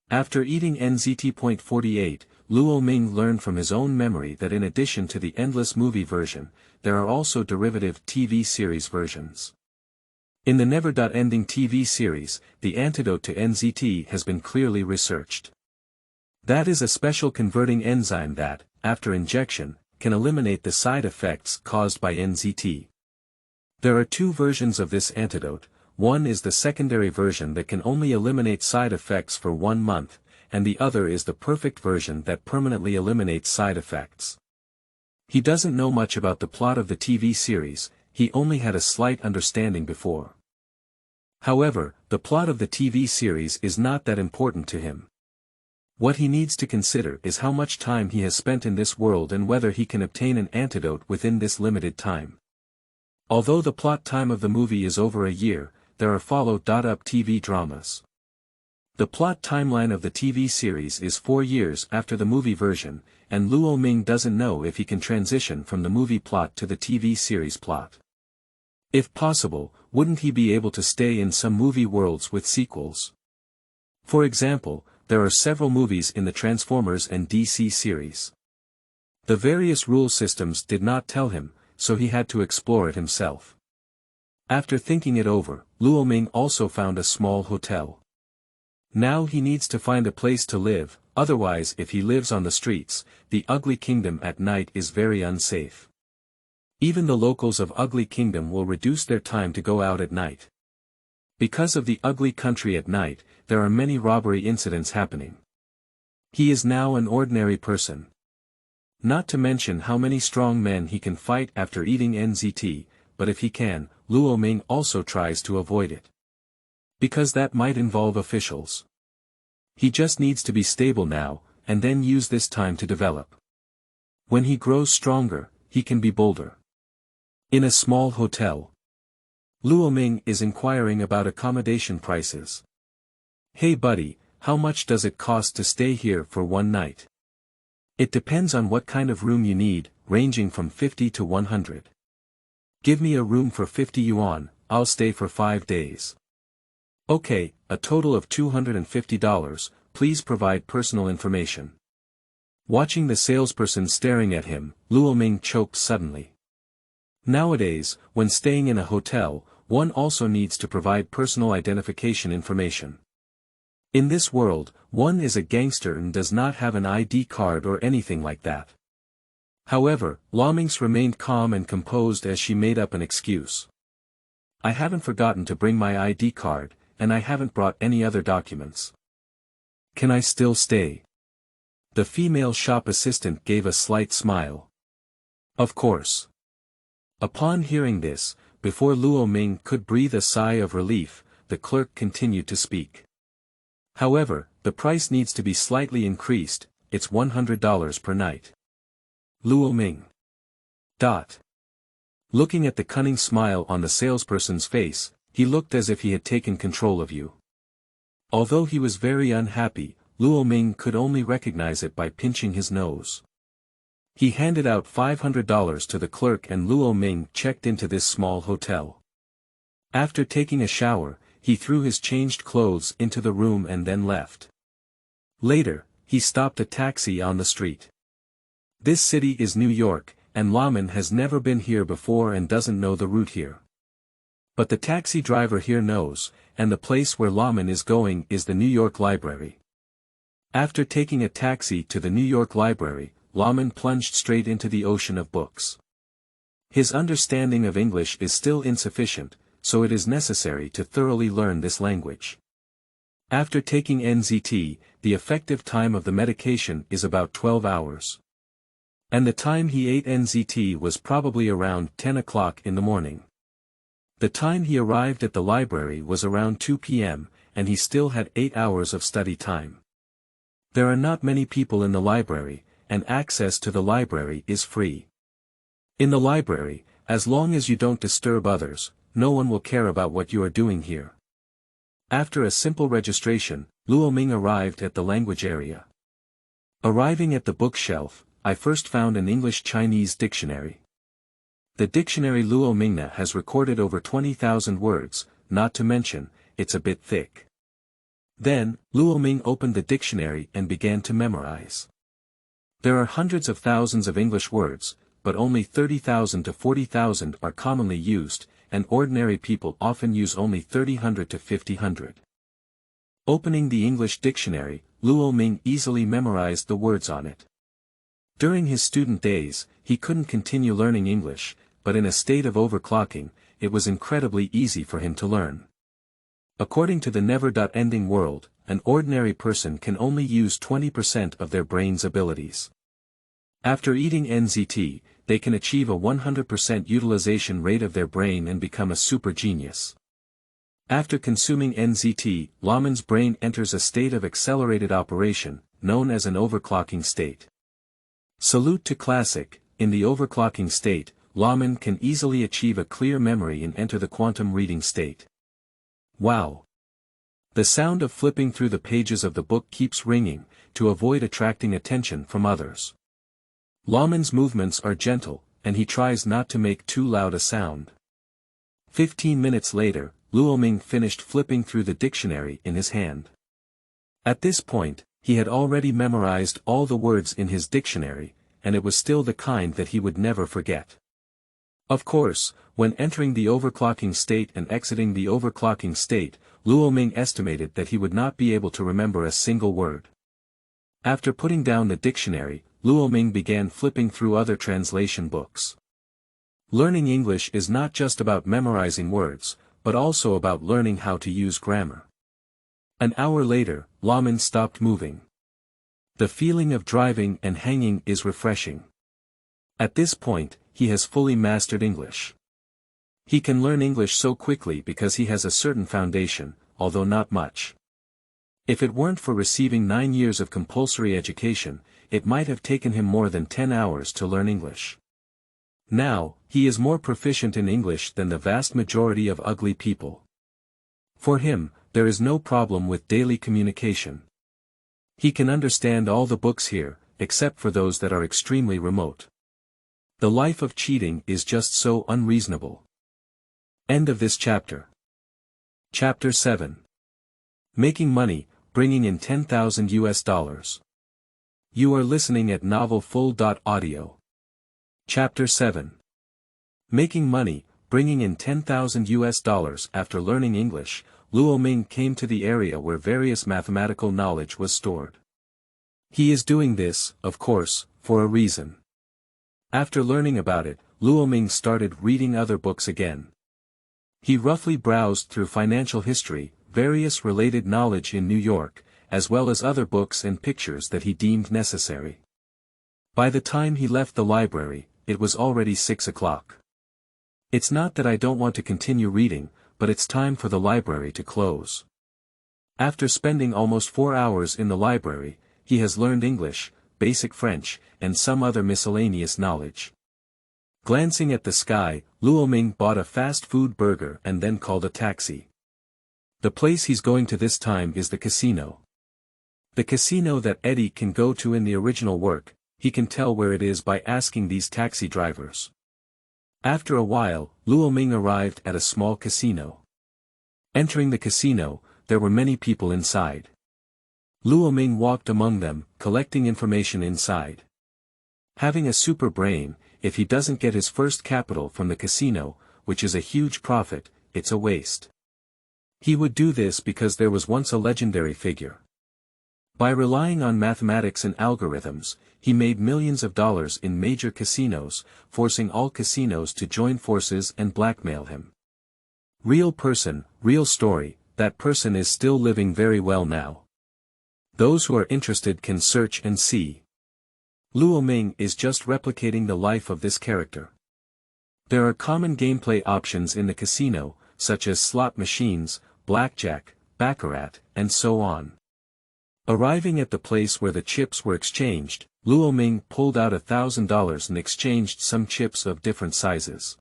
After eating NZT.48, Luoming learned from his own memory that in addition to the endless movie version, there are also derivative TV series versions. In the never-ending TV series, the antidote to NZT has been clearly researched. That is a special converting enzyme that, after injection, can eliminate the side effects caused by NZT. There are two versions of this antidote. One is the secondary version that can only eliminate side effects for 1 month, and the other is the perfect version that permanently eliminates side effects. He doesn't know much about the plot of the TV series, he only had a slight understanding before. However, the plot of the TV series is not that important to him. What he needs to consider is how much time he has spent in this world and whether he can obtain an antidote within this limited time. Although the plot time of the movie is over a year, there are follow-up TV dramas. The plot timeline of the TV series is 4 years after the movie version, and Luoming doesn't know if he can transition from the movie plot to the TV series plot. If possible, wouldn't he be able to stay in some movie worlds with sequels? For example, there are several movies in the Transformers and DC series. The various rule systems did not tell him, so he had to explore it himself. After thinking it over, Luoming also found a small hotel. Now he needs to find a place to live, otherwise if he lives on the streets, the Ugly Kingdom at night is very unsafe. Even the locals of Ugly Kingdom will reduce their time to go out at night. Because of the ugly country at night, there are many robbery incidents happening. He is now an ordinary person. Not to mention how many strong men he can fight after eating NZT, but if he can, Luoming also tries to avoid it. Because that might involve officials. He just needs to be stable now, and then use this time to develop. When he grows stronger, he can be bolder. In a small hotel, Luoming is inquiring about accommodation prices. Hey buddy, how much does it cost to stay here for 1 night? It depends on what kind of room you need, ranging from 50 to 100. Give me a room for 50 yuan, I'll stay for 5 days. Okay, a total of $250, please provide personal information. Watching the salesperson staring at him, Luoming choked suddenly. Nowadays, when staying in a hotel, one also needs to provide personal identification information. In this world, one is a gangster and does not have an ID card or anything like that. However, Luoming remained calm and composed as she made up an excuse. I haven't forgotten to bring my ID card, and I haven't brought any other documents. Can I still stay? The female shop assistant gave a slight smile. Of course. Upon hearing this, before Luoming could breathe a sigh of relief, the clerk continued to speak. However, the price needs to be slightly increased, it's $100 per night. Luoming. Looking at the cunning smile on the salesperson's face, he looked as if he had taken control of you. Although he was very unhappy, Luoming could only recognize it by pinching his nose. He handed out $500 to the clerk and Luoming checked into this small hotel. After taking a shower, he threw his changed clothes into the room and then left. Later, he stopped a taxi on the street. This city is New York, and Luoming has never been here before and doesn't know the route here. But the taxi driver here knows, and the place where Luoming is going is the New York Library. After taking a taxi to the New York Library, Luoming plunged straight into the ocean of books. His understanding of English is still insufficient, so it is necessary to thoroughly learn this language. After taking NZT, the effective time of the medication is about 12 hours. And the time he ate NZT was probably around 10 o'clock in the morning. The time he arrived at the library was around 2 p.m., and he still had 8 hours of study time. There are not many people in the library, and access to the library is free. In the library, As long as you don't disturb others, no one will care about what you are doing here. After a simple registration, Luoming arrived at the language area. Arriving at the bookshelf, I first found an English-Chinese dictionary. The dictionary Luoming has recorded over 20,000 words, not to mention, it's a bit thick. Then, Luoming opened the dictionary and began to memorize. There are hundreds of thousands of English words, but only 30,000 to 40,000 are commonly used, and ordinary people often use only 30,000 to 50,000. Opening the English dictionary, Luoming easily memorized the words on it. During his student days, he couldn't continue learning English, but in a state of overclocking, it was incredibly easy for him to learn. According to the never-ending world, an ordinary person can only use 20% of their brain's abilities. After eating NZT, they can achieve a 100% utilization rate of their brain and become a super genius. After consuming NZT, Luoming's brain enters a state of accelerated operation, known as an overclocking state. Salute to Classic, in the overclocking state, Luoming can easily achieve a clear memory and enter the quantum reading state. Wow! The sound of flipping through the pages of the book keeps ringing, to avoid attracting attention from others. Luoming's movements are gentle, and he tries not to make too loud a sound. 15 minutes later, Luoming finished flipping through the dictionary in his hand. At this point, he had already memorized all the words in his dictionary, and it was still the kind that he would never forget. Of course, when entering the overclocking state and exiting the overclocking state, Luoming estimated that he would not be able to remember a single word. After putting down the dictionary, Luoming began flipping through other translation books. Learning English is not just about memorizing words, but also about learning how to use grammar. An hour later, Luoming stopped moving. The feeling of driving and hanging is refreshing. At this point, he has fully mastered English. He can learn English so quickly because he has a certain foundation, although not much. If it weren't for receiving 9 years of compulsory education, it might have taken him more than 10 hours to learn English. Now, he is more proficient in English than the vast majority of ugly people. For him, there is no problem with daily communication. He can understand all the books here, except for those that are extremely remote. The life of cheating is just so unreasonable. End of this chapter. Chapter 7. Making money, bringing in $10,000. You are listening at novelfull.audio. Chapter 7. Making money, bringing in $10,000. After learning English, Luoming came to the area where various mathematical knowledge was stored. He is doing this, of course, for a reason. After learning about it, Luoming started reading other books again. He roughly browsed through financial history, various related knowledge in New York, as well as other books and pictures that he deemed necessary. By the time he left the library, it was already 6 o'clock. It's not that I don't want to continue reading, but it's time for the library to close. After spending almost 4 hours in the library, he has learned English, basic French, and some other miscellaneous knowledge. Glancing at the sky, Luoming bought a fast food burger and then called a taxi. The place he's going to this time is the casino. The casino that Eddie can go to in the original work, he can tell where it is by asking these taxi drivers. After a while, Luoming arrived at a small casino. Entering the casino, there were many people inside. Luoming walked among them, collecting information inside. Having a super brain, if he doesn't get his first capital from the casino, which is a huge profit, it's a waste. He would do this because there was once a legendary figure. By relying on mathematics and algorithms, he made millions of dollars in major casinos, forcing all casinos to join forces and blackmail him. Real person, real story, that person is still living very well now. Those who are interested can search and see. Luoming is just replicating the life of this character. There are common gameplay options in the casino, such as slot machines, blackjack, baccarat, and so on. Arriving at the place where the chips were exchanged, Luoming pulled out $1,000 and exchanged some chips of different sizes.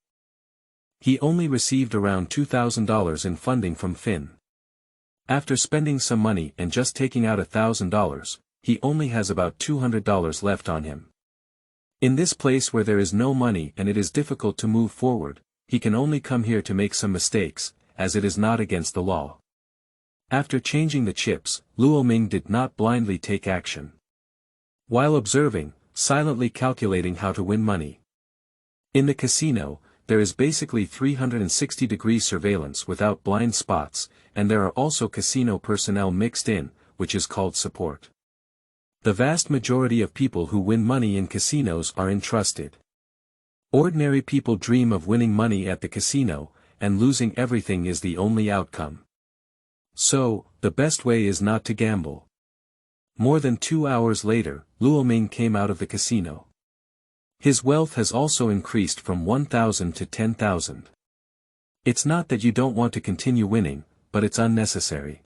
He only received around $2,000 in funding from Finn. After spending some money and just taking out $1,000, he only has about $200 left on him. In this place where there is no money and it is difficult to move forward, he can only come here to make some mistakes, as it is not against the law. After changing the chips, Luoming did not blindly take action. While observing, silently calculating how to win money. In the casino, there is basically 360-degree surveillance without blind spots, and there are also casino personnel mixed in, which is called support. The vast majority of people who win money in casinos are entrusted. Ordinary people dream of winning money at the casino, and losing everything is the only outcome. So, the best way is not to gamble. More than 2 hours later, Luoming came out of the casino. His wealth has also increased from 1,000 to 10,000. It's not that you don't want to continue winning, but it's unnecessary.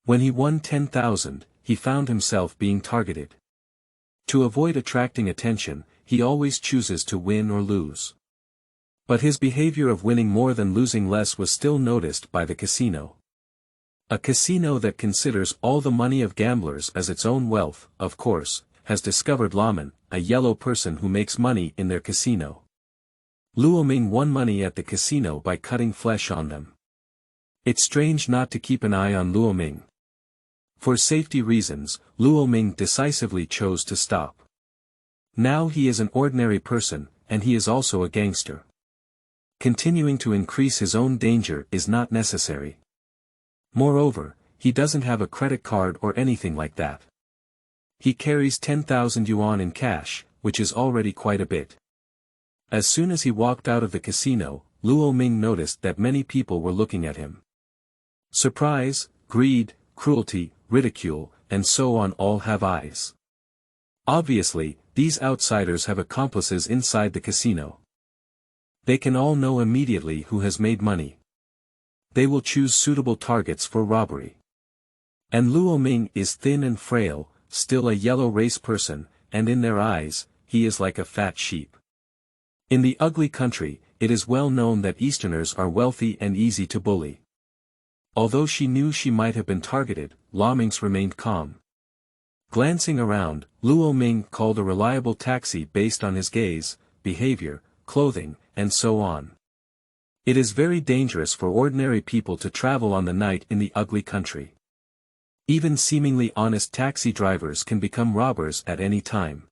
When he won 10,000, he found himself being targeted. To avoid attracting attention, he always chooses to win or lose. But his behavior of winning more than losing less was still noticed by the casino. A casino that considers all the money of gamblers as its own wealth, of course, has discovered Meiman, a yellow person who makes money in their casino. Luoming won money at the casino by cutting flesh on them. It's strange not to keep an eye on Luoming. For safety reasons, Luoming decisively chose to stop. Now he is an ordinary person, and he is also a gangster. Continuing to increase his own danger is not necessary. Moreover, he doesn't have a credit card or anything like that. He carries 10,000 yuan in cash, which is already quite a bit. As soon as he walked out of the casino, Luoming noticed that many people were looking at him. Surprise, greed, cruelty, ridicule, and so on all have eyes. Obviously, these outsiders have accomplices inside the casino. They can all know immediately who has made money. They will choose suitable targets for robbery. And Luoming is thin and frail, still a yellow race person, and in their eyes, he is like a fat sheep. In the ugly country, it is well known that Easterners are wealthy and easy to bully. Although she knew she might have been targeted, Luoming remained calm. Glancing around, Luoming called a reliable taxi based on his gaze, behavior, clothing, and so on. It is very dangerous for ordinary people to travel on the night in the ugly country. Even seemingly honest taxi drivers can become robbers at any time.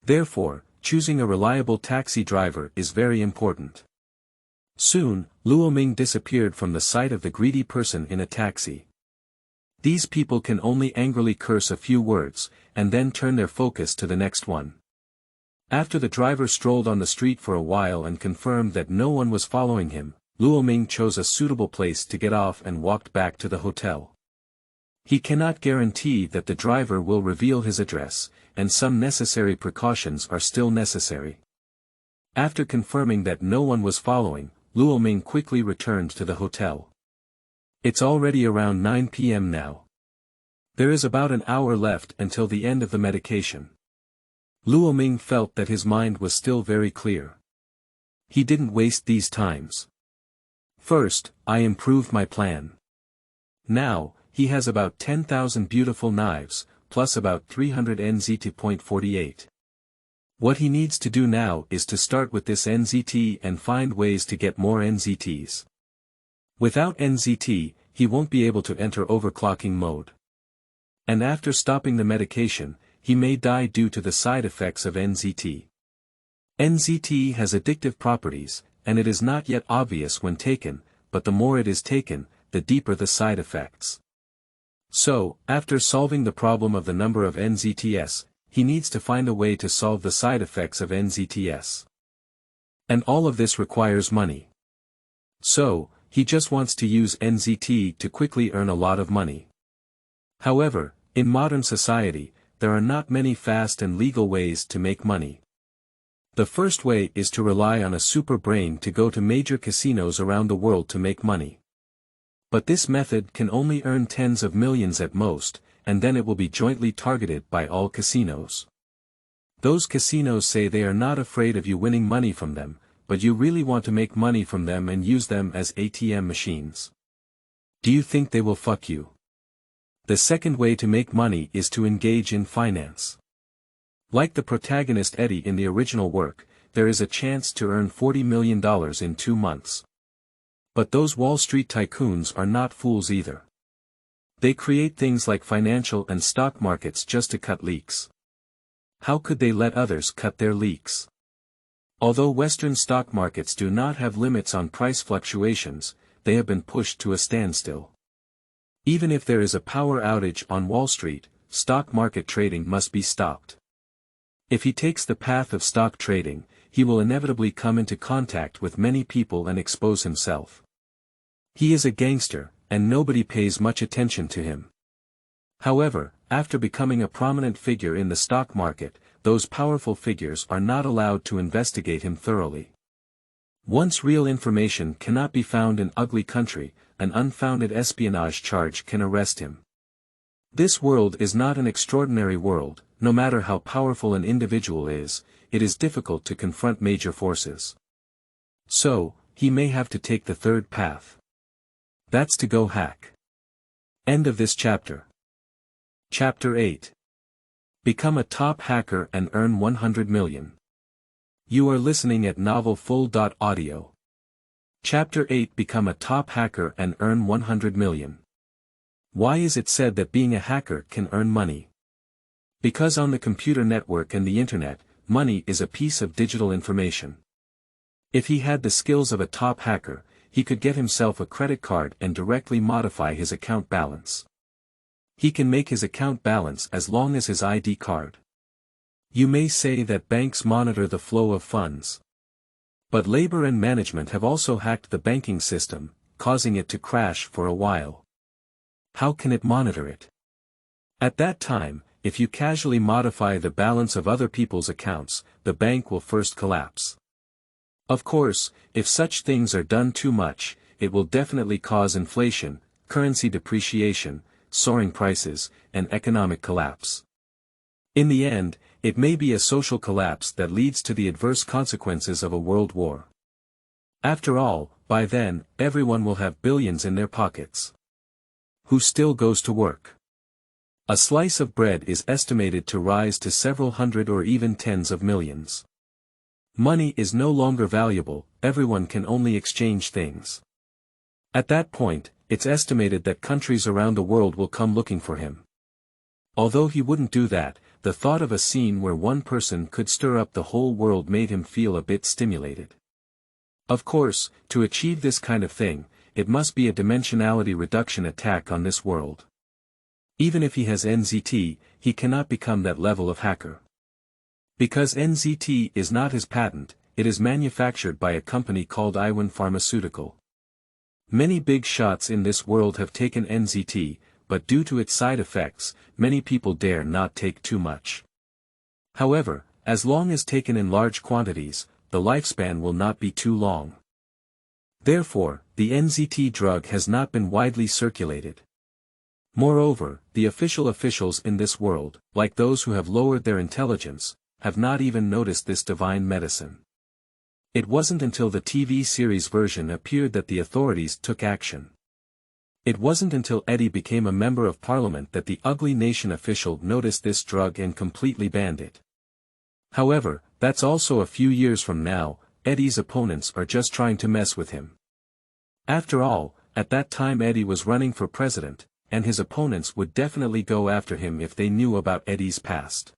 Therefore, choosing a reliable taxi driver is very important. Soon, Luoming disappeared from the sight of the greedy person in a taxi. These people can only angrily curse a few words, and then turn their focus to the next one. After the driver strolled on the street for a while and confirmed that no one was following him, Luoming chose a suitable place to get off and walked back to the hotel. He cannot guarantee that the driver will reveal his address, and some necessary precautions are still necessary. After confirming that no one was following, Luoming quickly returned to the hotel. It's already around 9 p.m. now. There is about an hour left until the end of the medication. Luoming felt that his mind was still very clear. He didn't waste these times. First, I improved my plan. Now, he has about 10,000 beautiful knives, plus about 300 NZT.48. What he needs to do now is to start with this NZT and find ways to get more NZTs. Without NZT, he won't be able to enter overclocking mode. And after stopping the medication, he may die due to the side effects of NZT. NZT has addictive properties, and it is not yet obvious when taken, but the more it is taken, the deeper the side effects. So, after solving the problem of the number of NZTs, he needs to find a way to solve the side effects of NZTs. And all of this requires money. So, he just wants to use NZT to quickly earn a lot of money. However, in modern society, there are not many fast and legal ways to make money. The first way is to rely on a super brain to go to major casinos around the world to make money. But this method can only earn tens of millions at most, and then it will be jointly targeted by all casinos. Those casinos say they are not afraid of you winning money from them, but you really want to make money from them and use them as ATM machines. Do you think they will fuck you? The second way to make money is to engage in finance. Like the protagonist Eddie in the original work, there is a chance to earn $40 million in 2 months. But those Wall Street tycoons are not fools either. They create things like financial and stock markets just to cut leaks. How could they let others cut their leaks? Although Western stock markets do not have limits on price fluctuations, they have been pushed to a standstill. Even if there is a power outage on Wall Street, stock market trading must be stopped. If he takes the path of stock trading, he will inevitably come into contact with many people and expose himself. He is a gangster, and nobody pays much attention to him. However, after becoming a prominent figure in the stock market, those powerful figures are not allowed to investigate him thoroughly. Once real information cannot be found in ugly country, an unfounded espionage charge can arrest him. This world is not an extraordinary world. No matter how powerful an individual is, it is difficult to confront major forces. So, he may have to take the third path. That's to go hack. End of this chapter. Chapter 8. Become a top hacker and earn 100 million. You are listening at novelfull.audio. Chapter 8. Become a top hacker and earn 100 million. Why is it said that being a hacker can earn money? Because on the computer network and the internet, money is a piece of digital information. If he had the skills of a top hacker, he could get himself a credit card and directly modify his account balance. He can make his account balance as long as his ID card. You may say that banks monitor the flow of funds. But labor and management have also hacked the banking system, causing it to crash for a while. How can it monitor it? At that time, if you casually modify the balance of other people's accounts, the bank will first collapse. Of course, if such things are done too much, it will definitely cause inflation, currency depreciation, soaring prices, and economic collapse. In the end, it may be a social collapse that leads to the adverse consequences of a world war. After all, by then, everyone will have billions in their pockets. Who still goes to work? A slice of bread is estimated to rise to several hundred or even tens of millions. Money is no longer valuable, everyone can only exchange things. At that point, it's estimated that countries around the world will come looking for him. Although he wouldn't do that, the thought of a scene where one person could stir up the whole world made him feel a bit stimulated. Of course, to achieve this kind of thing, it must be a dimensionality reduction attack on this world. Even if he has NZT, he cannot become that level of hacker. Because NZT is not his patent, it is manufactured by a company called Iwan Pharmaceutical. Many big shots in this world have taken NZT, but due to its side effects, many people dare not take too much. However, as long as taken in large quantities, the lifespan will not be too long. Therefore, the NZT drug has not been widely circulated. Moreover, the officials in this world, like those who have lowered their intelligence, have not even noticed this divine medicine. It wasn't until the TV series version appeared that the authorities took action. It wasn't until Eddie became a member of parliament that the ugly nation official noticed this drug and completely banned it. However, that's also a few years from now. Eddie's opponents are just trying to mess with him. After all, at that time Eddie was running for president, and his opponents would definitely go after him if they knew about Eddie's past.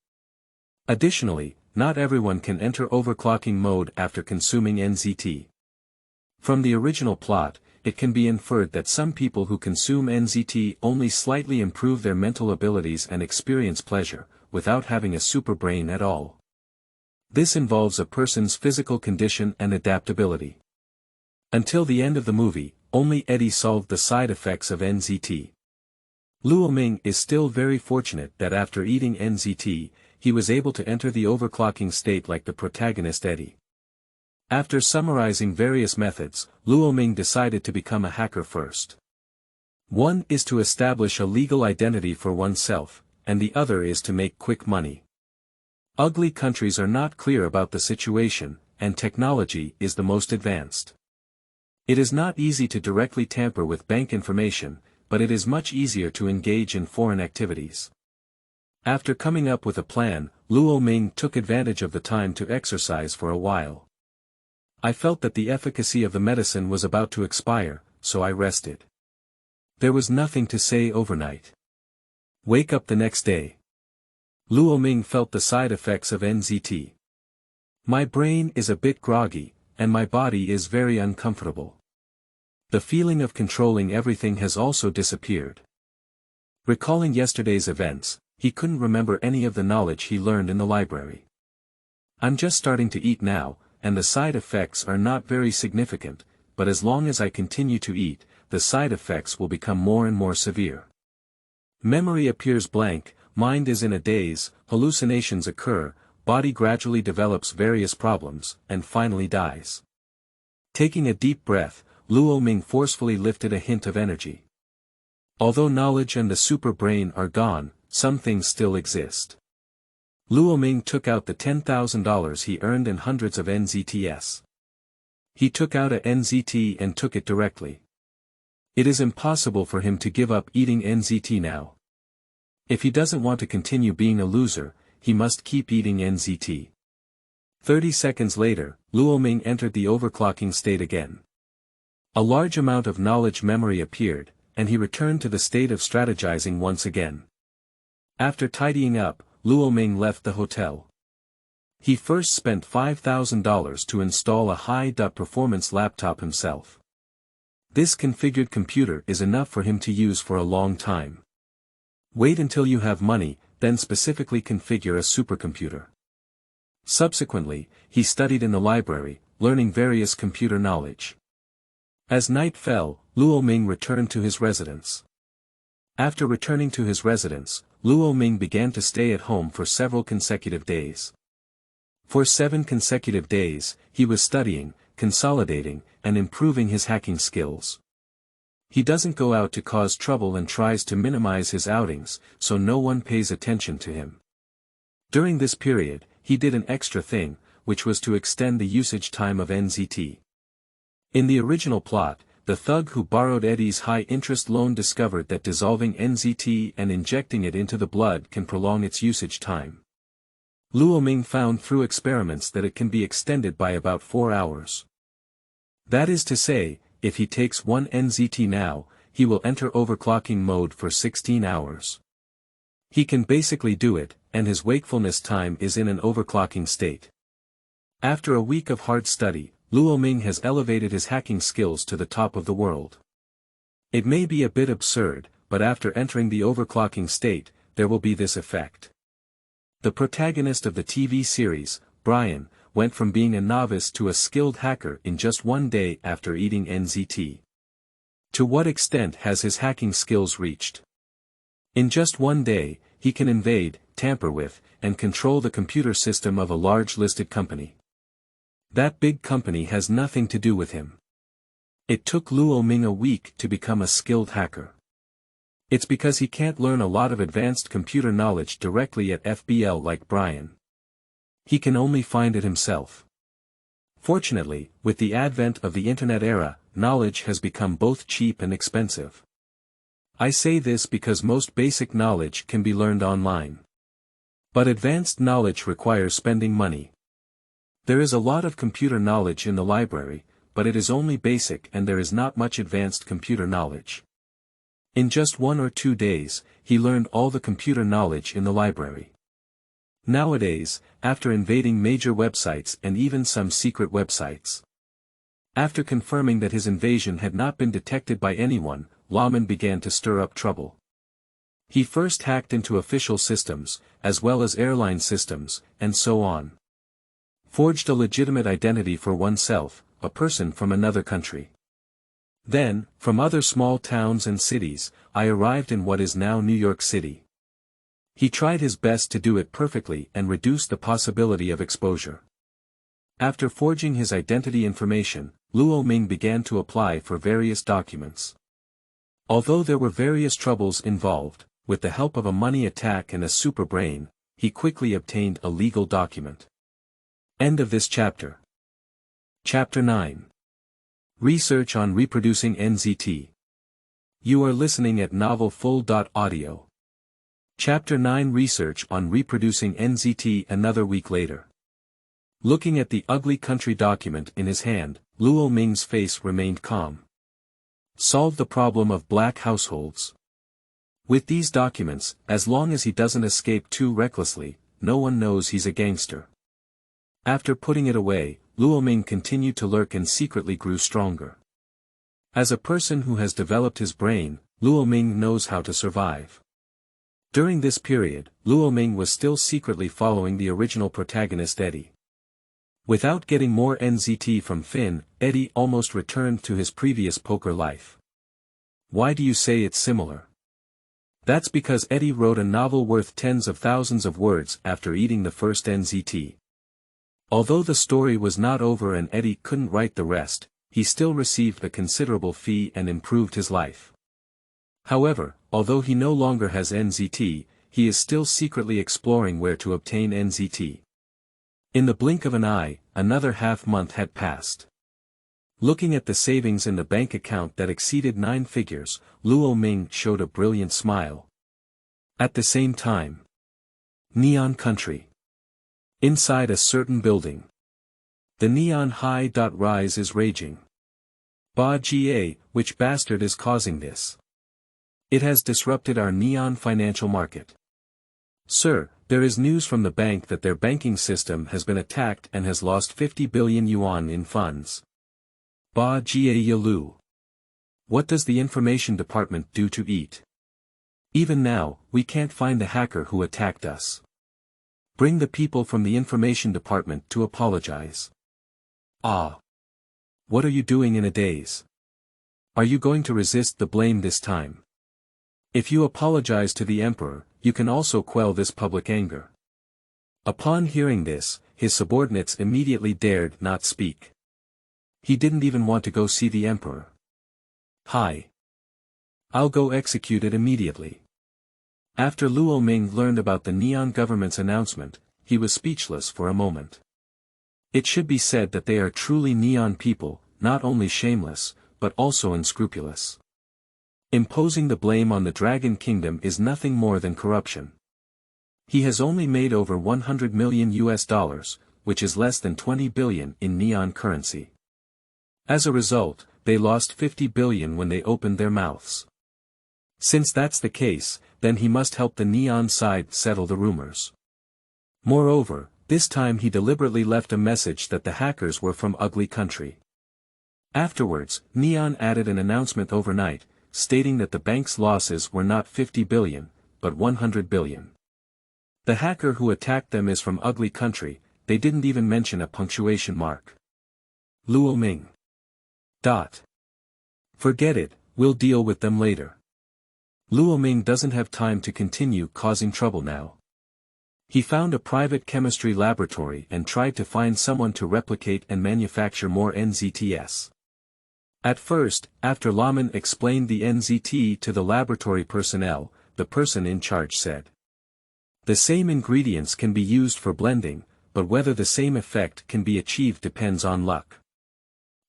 Additionally, not everyone can enter overclocking mode after consuming NZT. From the original plot, it can be inferred that some people who consume NZT only slightly improve their mental abilities and experience pleasure, without having a superbrain at all. This involves a person's physical condition and adaptability. Until the end of the movie, only Eddie solved the side effects of NZT. Luoming is still very fortunate that after eating NZT, he was able to enter the overclocking state like the protagonist Eddie. After summarizing various methods, Luoming decided to become a hacker first. One is to establish a legal identity for oneself, and the other is to make quick money. Ugly countries are not clear about the situation, and technology is the most advanced. It is not easy to directly tamper with bank information, but it is much easier to engage in foreign activities. After coming up with a plan, Luoming took advantage of the time to exercise for a while. I felt that the efficacy of the medicine was about to expire, so I rested. There was nothing to say overnight. Wake up the next day. Luoming felt the side effects of NZT. My brain is a bit groggy, and my body is very uncomfortable. The feeling of controlling everything has also disappeared. Recalling yesterday's events, he couldn't remember any of the knowledge he learned in the library. I'm just starting to eat now, and the side effects are not very significant, but as long as I continue to eat, the side effects will become more and more severe. Memory appears blank, mind is in a daze, hallucinations occur, body gradually develops various problems, and finally dies. Taking a deep breath, Luoming forcefully lifted a hint of energy. Although knowledge and the super brain are gone, some things still exist. Luoming took out the $10,000 he earned in hundreds of NZTs. He took out a NZT and took it directly. It is impossible for him to give up eating NZT now. If he doesn't want to continue being a loser, he must keep eating NZT. 30 seconds later, Luoming entered the overclocking state again. A large amount of knowledge memory appeared, and he returned to the state of strategizing once again. After tidying up, Luoming left the hotel. He first spent $5,000 to install a high-performance laptop himself. This configured computer is enough for him to use for a long time. Wait until you have money, then specifically configure a supercomputer. Subsequently, he studied in the library, learning various computer knowledge. As night fell, Luoming returned to his residence. After returning to his residence, Luoming began to stay at home for several consecutive days. For 7 consecutive days, he was studying, consolidating, and improving his hacking skills. He doesn't go out to cause trouble and tries to minimize his outings, so no one pays attention to him. During this period, he did an extra thing, which was to extend the usage time of NZT. In the original plot, the thug who borrowed Eddie's high-interest loan discovered that dissolving NZT and injecting it into the blood can prolong its usage time. Luoming found through experiments that it can be extended by about 4 hours. That is to say, if he takes 1 NZT now, he will enter overclocking mode for 16 hours. He can basically do it, and his wakefulness time is in an overclocking state. After a week of hard study, Luoming has elevated his hacking skills to the top of the world. It may be a bit absurd, but after entering the overclocking state, there will be this effect. The protagonist of the TV series, Brian, went from being a novice to a skilled hacker in just 1 day after eating NZT. To what extent has his hacking skills reached? In just 1 day, he can invade, tamper with, and control the computer system of a large listed company. That big company has nothing to do with him. It took Luoming a week to become a skilled hacker. It's because he can't learn a lot of advanced computer knowledge directly at FBL like Brian. He can only find it himself. Fortunately, with the advent of the internet era, knowledge has become both cheap and expensive. I say this because most basic knowledge can be learned online. But advanced knowledge requires spending money. There is a lot of computer knowledge in the library, but it is only basic and there is not much advanced computer knowledge. In just 1 or 2 days, he learned all the computer knowledge in the library. Nowadays, after invading major websites and even some secret websites. After confirming that his invasion had not been detected by anyone, Luoming began to stir up trouble. He first hacked into official systems, as well as airline systems, and so on. Forged a legitimate identity for oneself, a person from another country. Then, from other small towns and cities, I arrived in what is now New York City. He tried his best to do it perfectly and reduce the possibility of exposure. After forging his identity information, Luoming began to apply for various documents. Although there were various troubles involved, with the help of a money attack and a super brain, he quickly obtained a legal document. End of this chapter. Chapter 9. Research on Reproducing NZT. You are listening at novelfull.audio. Chapter 9. Research on Reproducing NZT. Another week later. Looking at the ugly country document in his hand, Luoming's face remained calm. Solve the problem of black households. With these documents, as long as he doesn't escape too recklessly, no one knows he's a gangster. After putting it away, Luoming continued to lurk and secretly grew stronger. As a person who has developed his brain, Luoming knows how to survive. During this period, Luoming was still secretly following the original protagonist Eddie. Without getting more NZT from Finn, Eddie almost returned to his previous poker life. Why do you say it's similar? That's because Eddie wrote a novel worth tens of thousands of words after eating the first NZT. Although the story was not over and Eddie couldn't write the rest, he still received a considerable fee and improved his life. However, although he no longer has NZT, he is still secretly exploring where to obtain NZT. In the blink of an eye, another half-month had passed. Looking at the savings in the bank account that exceeded 9 figures, Luoming showed a brilliant smile. At the same time, Neon Country. Inside a certain building. The neon high rise is raging. Ba-ga, which bastard is causing this? It has disrupted our neon financial market. Sir, there is news from the bank that their banking system has been attacked and has lost 50 billion yuan in funds. Ba-ga Yalu. What does the information department do to eat? Even now, we can't find the hacker who attacked us. Bring the people from the information department to apologize. Ah. What are you doing in a daze? Are you going to resist the blame this time? If you apologize to the emperor, you can also quell this public anger. Upon hearing this, his subordinates immediately dared not speak. He didn't even want to go see the emperor. Hi. I'll go execute it immediately. After Luoming learned about the Neon government's announcement, he was speechless for a moment. It should be said that they are truly Neon people, not only shameless, but also unscrupulous. Imposing the blame on the Dragon Kingdom is nothing more than corruption. He has only made over 100 million US dollars, which is less than 20 billion in Neon currency. As a result, they lost 50 billion when they opened their mouths. Since that's the case, then he must help the Neon side settle the rumors. Moreover, this time he deliberately left a message that the hackers were from Ugly Country. Afterwards, Neon added an announcement overnight, stating that the bank's losses were not 50 billion, but 100 billion. The hacker who attacked them is from Ugly Country. They didn't even mention a punctuation mark. Luoming. Forget it, we'll deal with them later. Luoming doesn't have time to continue causing trouble now. He found a private chemistry laboratory and tried to find someone to replicate and manufacture more NZTs. At first, after Lomin explained the NZT to the laboratory personnel, the person in charge said, the same ingredients can be used for blending, but whether the same effect can be achieved depends on luck.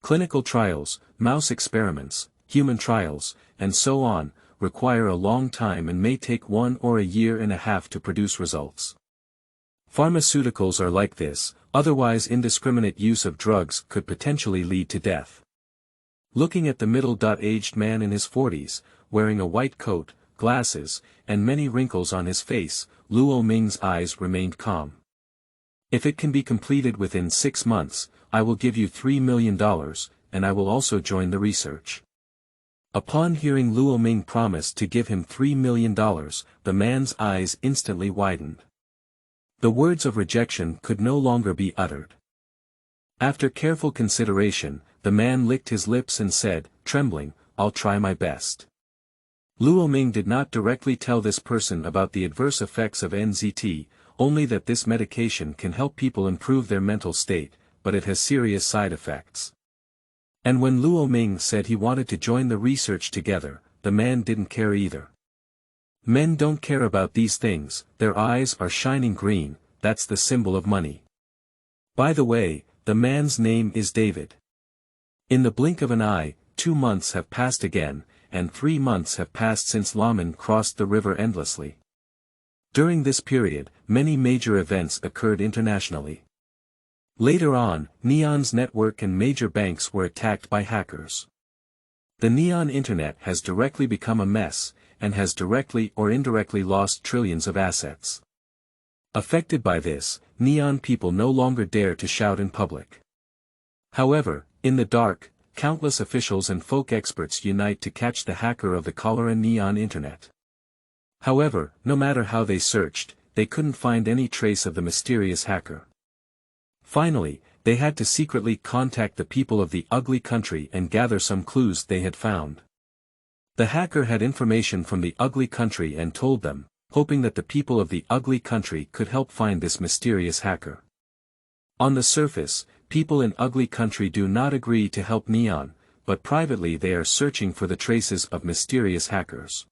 Clinical trials, mouse experiments, human trials, and so on, require a long time and may take 1 or a year and a half to produce results. Pharmaceuticals are like this, otherwise indiscriminate use of drugs could potentially lead to death. Looking at the middle-aged man in his 40s, wearing a white coat, glasses, and many wrinkles on his face, Luoming's eyes remained calm. If it can be completed within 6 months, I will give you $3 million, and I will also join the research. Upon hearing Luoming promise to give him $3 million, the man's eyes instantly widened. The words of rejection could no longer be uttered. After careful consideration, the man licked his lips and said, trembling, I'll try my best. Luoming did not directly tell this person about the adverse effects of NZT, only that this medication can help people improve their mental state, but it has serious side effects. And when Luoming said he wanted to join the research together, the man didn't care either. Men don't care about these things, their eyes are shining green, that's the symbol of money. By the way, the man's name is David. In the blink of an eye, 2 months have passed again, and 3 months have passed since Lomin crossed the river endlessly. During this period, many major events occurred internationally. Later on, Neon's network and major banks were attacked by hackers. The Neon Internet has directly become a mess, and has directly or indirectly lost trillions of assets. Affected by this, Neon people no longer dare to shout in public. However, in the dark, countless officials and folk experts unite to catch the hacker of the cholera Neon Internet. However, no matter how they searched, they couldn't find any trace of the mysterious hacker. Finally, they had to secretly contact the people of the ugly country and gather some clues they had found. The hacker had information from the ugly country and told them, hoping that the people of the ugly country could help find this mysterious hacker. On the surface, people in ugly country do not agree to help Neon, but privately they are searching for the traces of mysterious hackers.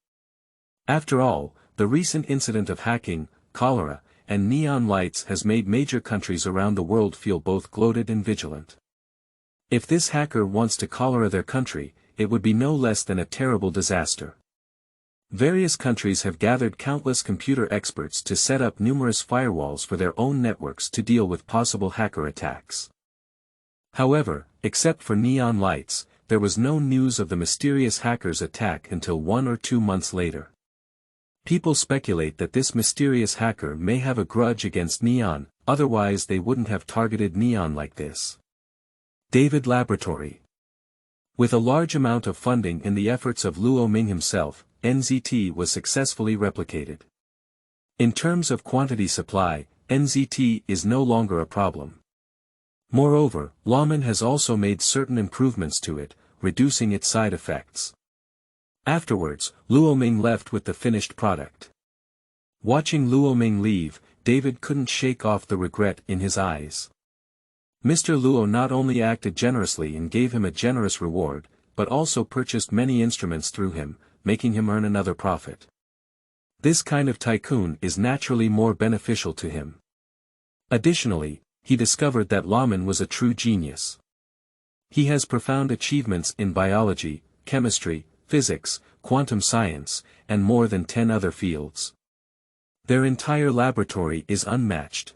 After all, the recent incident of hacking, cholera, and neon lights has made major countries around the world feel both gloated and vigilant. If this hacker wants to cholera their country, it would be no less than a terrible disaster. Various countries have gathered countless computer experts to set up numerous firewalls for their own networks to deal with possible hacker attacks. However, except for neon lights, there was no news of the mysterious hacker's attack until 1 or 2 months later. People speculate that this mysterious hacker may have a grudge against Neon, otherwise they wouldn't have targeted Neon like this. David Laboratory. With a large amount of funding in the efforts of Luoming himself, NZT was successfully replicated. In terms of quantity supply, NZT is no longer a problem. Moreover, Lomin has also made certain improvements to it, reducing its side effects. Afterwards, Luoming left with the finished product. Watching Luoming leave, David couldn't shake off the regret in his eyes. Mr. Luo not only acted generously and gave him a generous reward, but also purchased many instruments through him, making him earn another profit. This kind of tycoon is naturally more beneficial to him. Additionally, he discovered that Lomin was a true genius. He has profound achievements in biology, chemistry, physics, quantum science, and more than 10 other fields. Their entire laboratory is unmatched.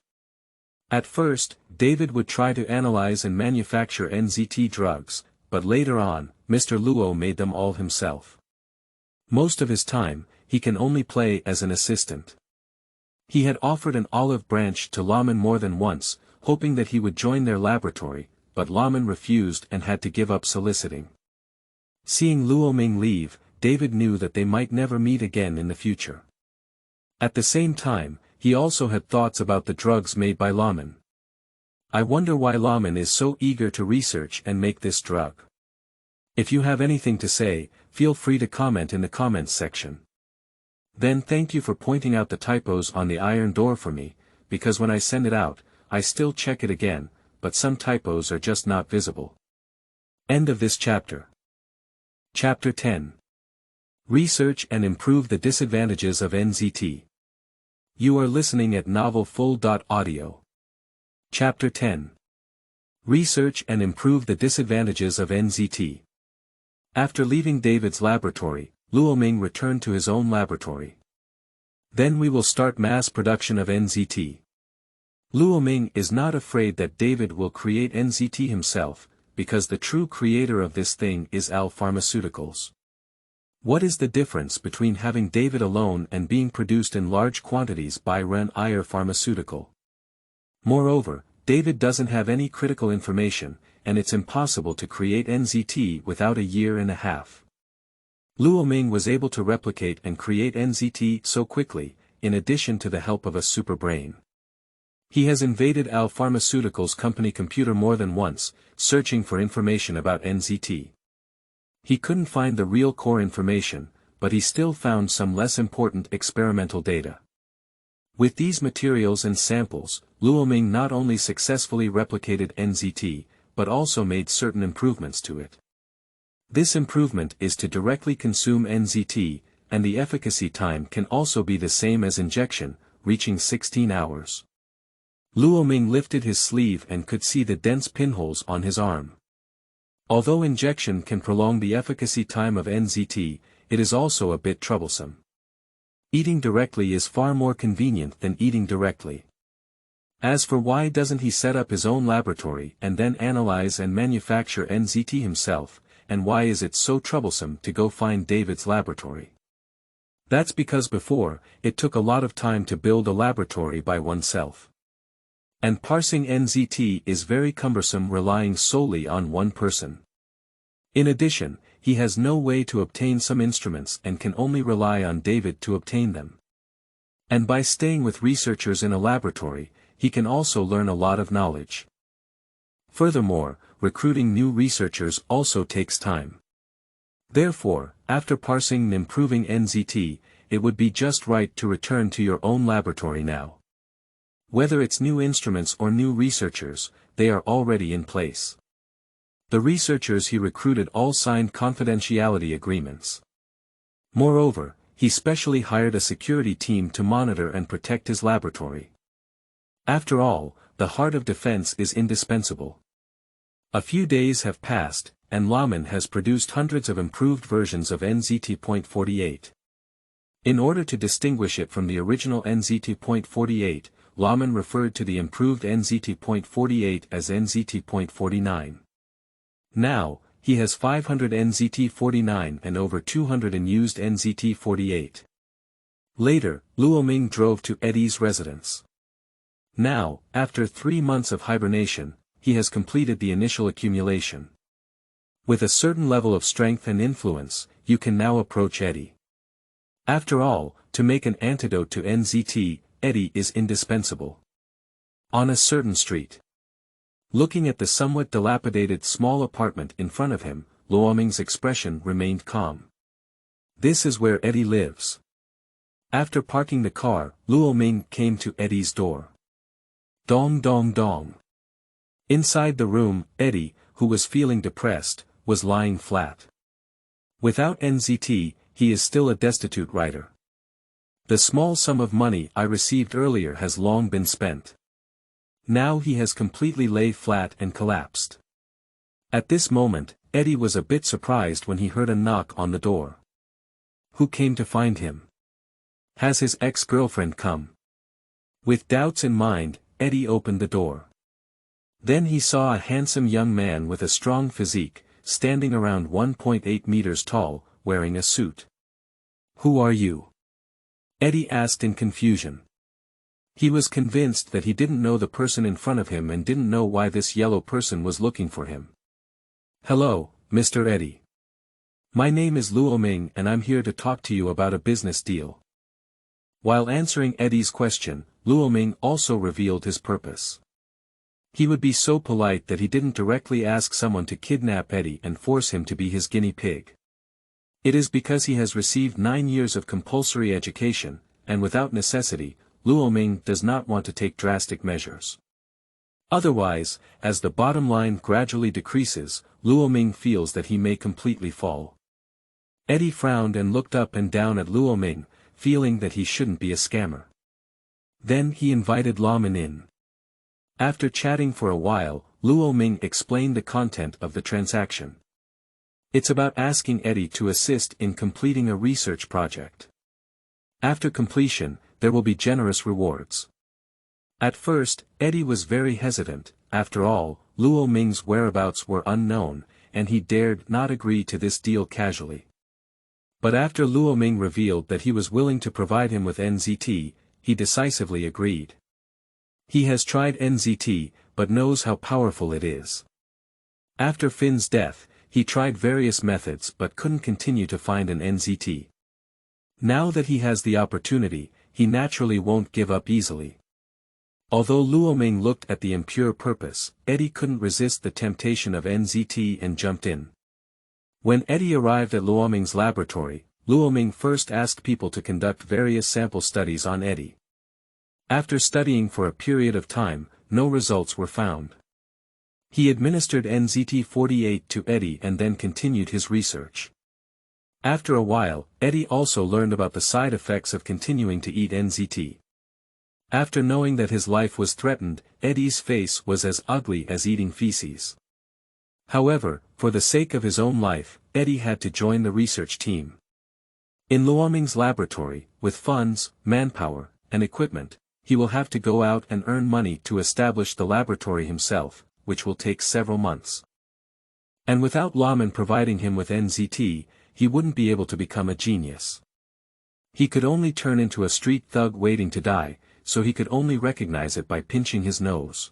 At first, David would try to analyze and manufacture NZT drugs, but later on, Mr. Luo made them all himself. Most of his time, he can only play as an assistant. He had offered an olive branch to Lomin more than once, hoping that he would join their laboratory, but Lomin refused and had to give up soliciting. Seeing Luoming leave, David knew that they might never meet again in the future. At the same time, he also had thoughts about the drugs made by Lomin. I wonder why Lomin is so eager to research and make this drug. If you have anything to say, feel free to comment in the comments section. Then thank you for pointing out the typos on the iron door for me, because when I send it out, I still check it again, but some typos are just not visible. End of this chapter. Chapter 10. Research and improve the disadvantages of NZT. You are listening at novelfull.audio. Chapter 10. Research and improve the disadvantages of NZT. After leaving David's laboratory, Luoming returned to his own laboratory. Then we will start mass production of NZT. Luoming is not afraid that David will create NZT himself, because the true creator of this thing is AL Pharmaceuticals. What is the difference between having David alone and being produced in large quantities by Ren-Ir Pharmaceutical? Moreover, David doesn't have any critical information, and it's impossible to create NZT without 1.5 years. Luoming was able to replicate and create NZT so quickly, in addition to the help of a superbrain. He has invaded AL Pharmaceuticals' company computer more than once, searching for information about NZT. He couldn't find the real core information, but he still found some less important experimental data. With these materials and samples, Luoming not only successfully replicated NZT, but also made certain improvements to it. This improvement is to directly consume NZT, and the efficacy time can also be the same as injection, reaching 16 hours. Luoming lifted his sleeve and could see the dense pinholes on his arm. Although injection can prolong the efficacy time of NZT, it is also a bit troublesome. Eating directly is far more convenient than eating directly. As for why doesn't he set up his own laboratory and then analyze and manufacture NZT himself, and why is it so troublesome to go find David's laboratory? That's because before, it took a lot of time to build a laboratory by oneself. And parsing NZT is very cumbersome, relying solely on one person. In addition, he has no way to obtain some instruments and can only rely on David to obtain them. And by staying with researchers in a laboratory, he can also learn a lot of knowledge. Furthermore, recruiting new researchers also takes time. Therefore, after parsing and improving NZT, it would be just right to return to your own laboratory now. Whether it's new instruments or new researchers, they are already in place. The researchers he recruited all signed confidentiality agreements. Moreover, he specially hired a security team to monitor and protect his laboratory. After all, the heart of defense is indispensable. A few days have passed, and Luoming has produced hundreds of improved versions of NZT.48. In order to distinguish it from the original NZT.48, Luoming referred to the improved NZT.48 as NZT.49. Now, he has 500 NZT-49 and over 200 unused NZT-48. Later, Luoming drove to Eddie's residence. Now, after 3 months of hibernation, he has completed the initial accumulation. With a certain level of strength and influence, you can now approach Eddie. After all, to make an antidote to NZT, Eddie is indispensable. On a certain street. Looking at the somewhat dilapidated small apartment in front of him, Luoming's expression remained calm. This is where Eddie lives. After parking the car, Luoming came to Eddie's door. Dong dong dong. Inside the room, Eddie, who was feeling depressed, was lying flat. Without NZT, he is still a destitute writer. The small sum of money I received earlier has long been spent. Now he has completely lay flat and collapsed. At this moment, Eddie was a bit surprised when he heard a knock on the door. Who came to find him? Has his ex-girlfriend come? With doubts in mind, Eddie opened the door. Then he saw a handsome young man with a strong physique, standing around 1.8 meters tall, wearing a suit. Who are you? Eddie asked in confusion. He was convinced that he didn't know the person in front of him and didn't know why this yellow person was looking for him. Hello, Mr. Eddie. My name is Luoming and I'm here to talk to you about a business deal. While answering Eddie's question, Luoming also revealed his purpose. He would be so polite that he didn't directly ask someone to kidnap Eddie and force him to be his guinea pig. It is because he has received 9 years of compulsory education, and without necessity, Luoming does not want to take drastic measures. Otherwise, as the bottom line gradually decreases, Luoming feels that he may completely fall. Eddie frowned and looked up and down at Luoming, feeling that he shouldn't be a scammer. Then he invited Luoming in. After chatting for a while, Luoming explained the content of the transaction. It's about asking Eddie to assist in completing a research project. After completion, there will be generous rewards. At first, Eddie was very hesitant. After all, Luoming's whereabouts were unknown, and he dared not agree to this deal casually. But after Luoming revealed that he was willing to provide him with NZT, he decisively agreed. He has tried NZT, but knows how powerful it is. After Finn's death, he tried various methods but couldn't continue to find an NZT. Now that he has the opportunity, he naturally won't give up easily. Although Luoming looked at the impure purpose, Eddie couldn't resist the temptation of NZT and jumped in. When Eddie arrived at Luoming's laboratory, Luoming first asked people to conduct various sample studies on Eddie. After studying for a period of time, no results were found. He administered NZT-48 to Eddie and then continued his research. After a while, Eddie also learned about the side effects of continuing to eat NZT. After knowing that his life was threatened, Eddie's face was as ugly as eating feces. However, for the sake of his own life, Eddie had to join the research team. In Luoming's laboratory, with funds, manpower, and equipment, he will have to go out and earn money to establish the laboratory himself, which will take several months. And without Luoming providing him with NZT, he wouldn't be able to become a genius. He could only turn into a street thug waiting to die, so he could only recognize it by pinching his nose.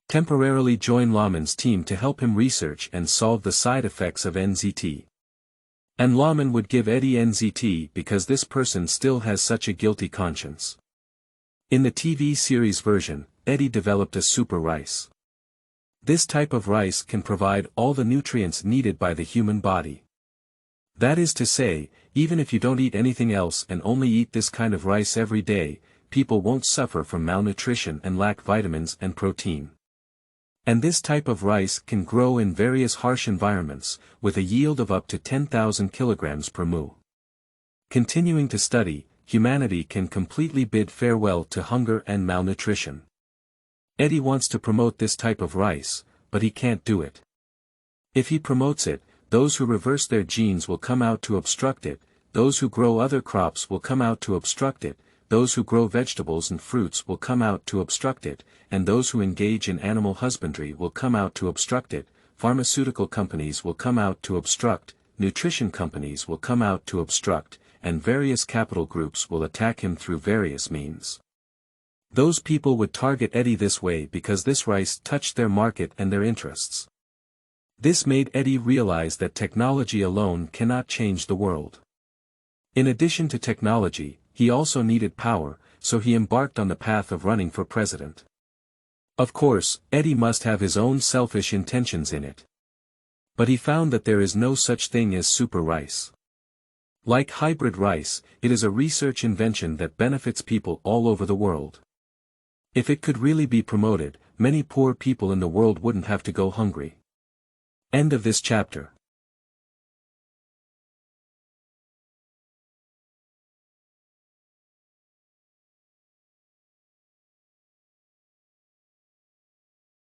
Temporarily join Luoming's team to help him research and solve the side effects of NZT. And Luoming would give Eddie NZT because this person still has such a guilty conscience. In the TV series version, Eddie developed a super rice. This type of rice can provide all the nutrients needed by the human body. That is to say, even if you don't eat anything else and only eat this kind of rice every day, people won't suffer from malnutrition and lack vitamins and protein. And this type of rice can grow in various harsh environments, with a yield of up to 10,000 kilograms per mu. Continuing to study, humanity can completely bid farewell to hunger and malnutrition. Eddie wants to promote this type of rice, but he can't do it. If he promotes it, those who reverse their genes will come out to obstruct it, those who grow other crops will come out to obstruct it, those who grow vegetables and fruits will come out to obstruct it, and those who engage in animal husbandry will come out to obstruct it, pharmaceutical companies will come out to obstruct, nutrition companies will come out to obstruct, and various capital groups will attack him through various means. Those people would target Eddie this way because this rice touched their market and their interests. This made Eddie realize that technology alone cannot change the world. In addition to technology, he also needed power, so he embarked on the path of running for president. Of course, Eddie must have his own selfish intentions in it. But he found that there is no such thing as super rice. Like hybrid rice, it is a research invention that benefits people all over the world. If it could really be promoted, many poor people in the world wouldn't have to go hungry. End of this chapter.